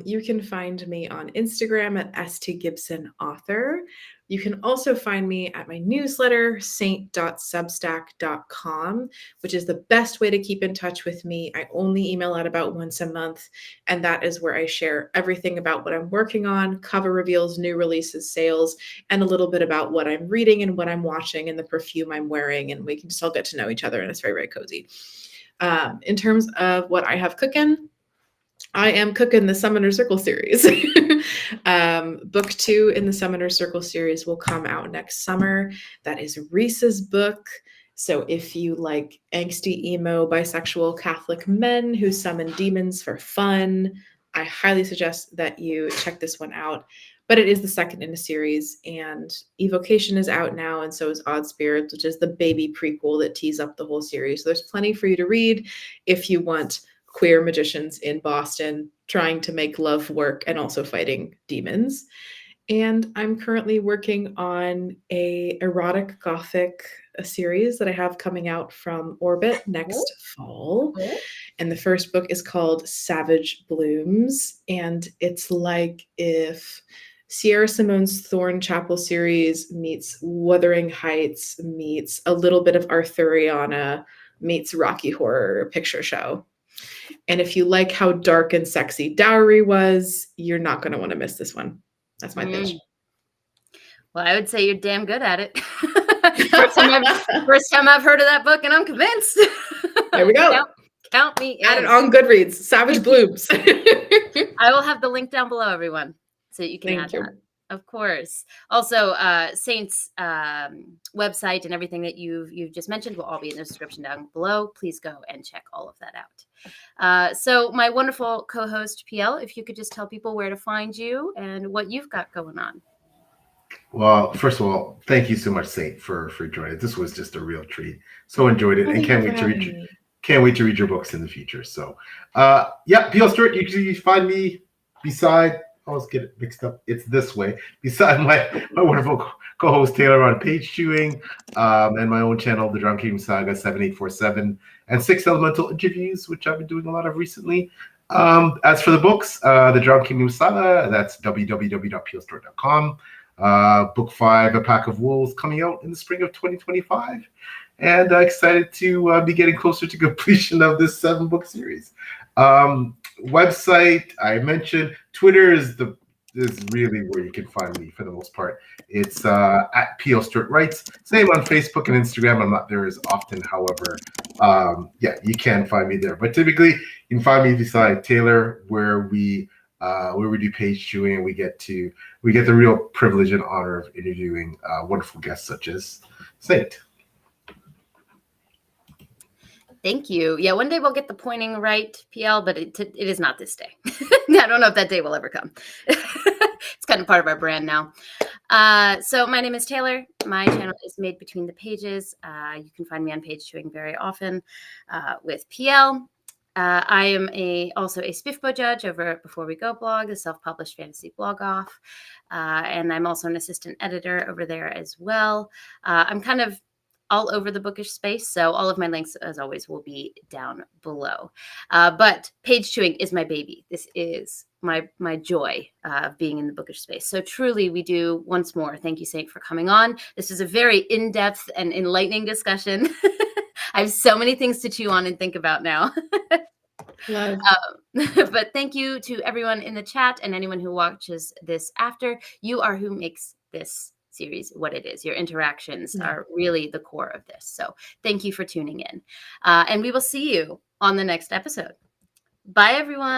B: You can find me on Instagram at St. Gibson Author. You can also find me at my newsletter, saint.substack.com, which is the best way to keep in touch with me. I only email out about once a month, and that is where I share everything about what I'm working on, cover reveals, new releases, sales, and a little bit about what I'm reading and what I'm watching and the perfume I'm wearing, and we can just all get to know each other, and it's very, very cozy. In terms of what I have cooking, I am cooking the Summoner Circle series. Book 2 in the Summoner Circle series will come out next summer. That is Reese's book. So if you like angsty, emo, bisexual Catholic men who summon demons for fun, I highly suggest that you check this one out. But it is the second in a series, and Evocation is out now, and so is Odd Spirits, which is the baby prequel that tees up the whole series. So there's plenty for you to read if you want queer magicians in Boston trying to make love work and also fighting demons. And I'm currently working on a erotic gothic series that I have coming out from Orbit next fall. And the first book is called Savage Blooms. And it's like if Sierra Simone's Thorn Chapel series meets Wuthering Heights meets a little bit of Arthuriana meets Rocky Horror Picture Show. And if you like how dark and sexy Dowry was, you're not going to want to miss this one. That's my pitch.
A: Well, I would say you're damn good at it. First time I've heard of that book, and I'm convinced.
B: There we go.
A: Count me in.
B: Add it on Goodreads. Savage Blooms.
A: I will have the link down below, everyone, so you can add that. Of course. Also, Saint's website and everything that you've just mentioned will all be in the description down below. Please go and check all of that out. So my wonderful co-host PL, if you could just tell people where to find you and what you've got going on.
C: Well, first of all, thank you so much, Saint, for joining. This was just a real treat. So enjoyed it, and can't wait to read your books in the future. So, yeah, PL Stuart, you find me beside. I always get it mixed up. It's this way. Beside my wonderful co-host Taylor on Page Chewing, and my own channel, The Drown Kingdom Saga 7847, and 6 Elemental Interviews, which I've been doing a lot of recently. As for the books, The Drown Kingdom Saga, that's www.plstore.com. Book 5, A Pack of Wolves, coming out in the spring of 2025. And excited to be getting closer to completion of this 7-book series. Website, I mentioned. Twitter is really where you can find me for the most part. It's at PL Stuart Writes. Same on Facebook and Instagram. I'm not there as often, however. Yeah, you can find me there. But typically, you can find me beside Taylor, where we do page chewing, and we get the real privilege and honor of interviewing wonderful guests such as Saint.
A: Thank you. Yeah, one day we'll get the pointing right, PL, but it is not this day. I don't know if that day will ever come. It's kind of part of our brand now. So my name is Taylor. My channel is Made Between the Pages. You can find me on Page Chewing very often with PL. I am also a Spiffbo judge over at Before We Go blog, the self-published fantasy blog off. And I'm also an assistant editor over there as well. I'm kind of all over the bookish space, so all of my links, as always, will be down below. But Page Chewing is my baby. This is my joy of being in the bookish space. So truly, we do, once more, thank you, Saint, for coming on. This is a very in-depth and enlightening discussion. I have so many things to chew on and think about now. But thank you to everyone in the chat and anyone who watches this after. You are who makes this series what it is. Your interactions are really the core of this. So thank you for tuning in. And we will see you on the next episode. Bye, everyone.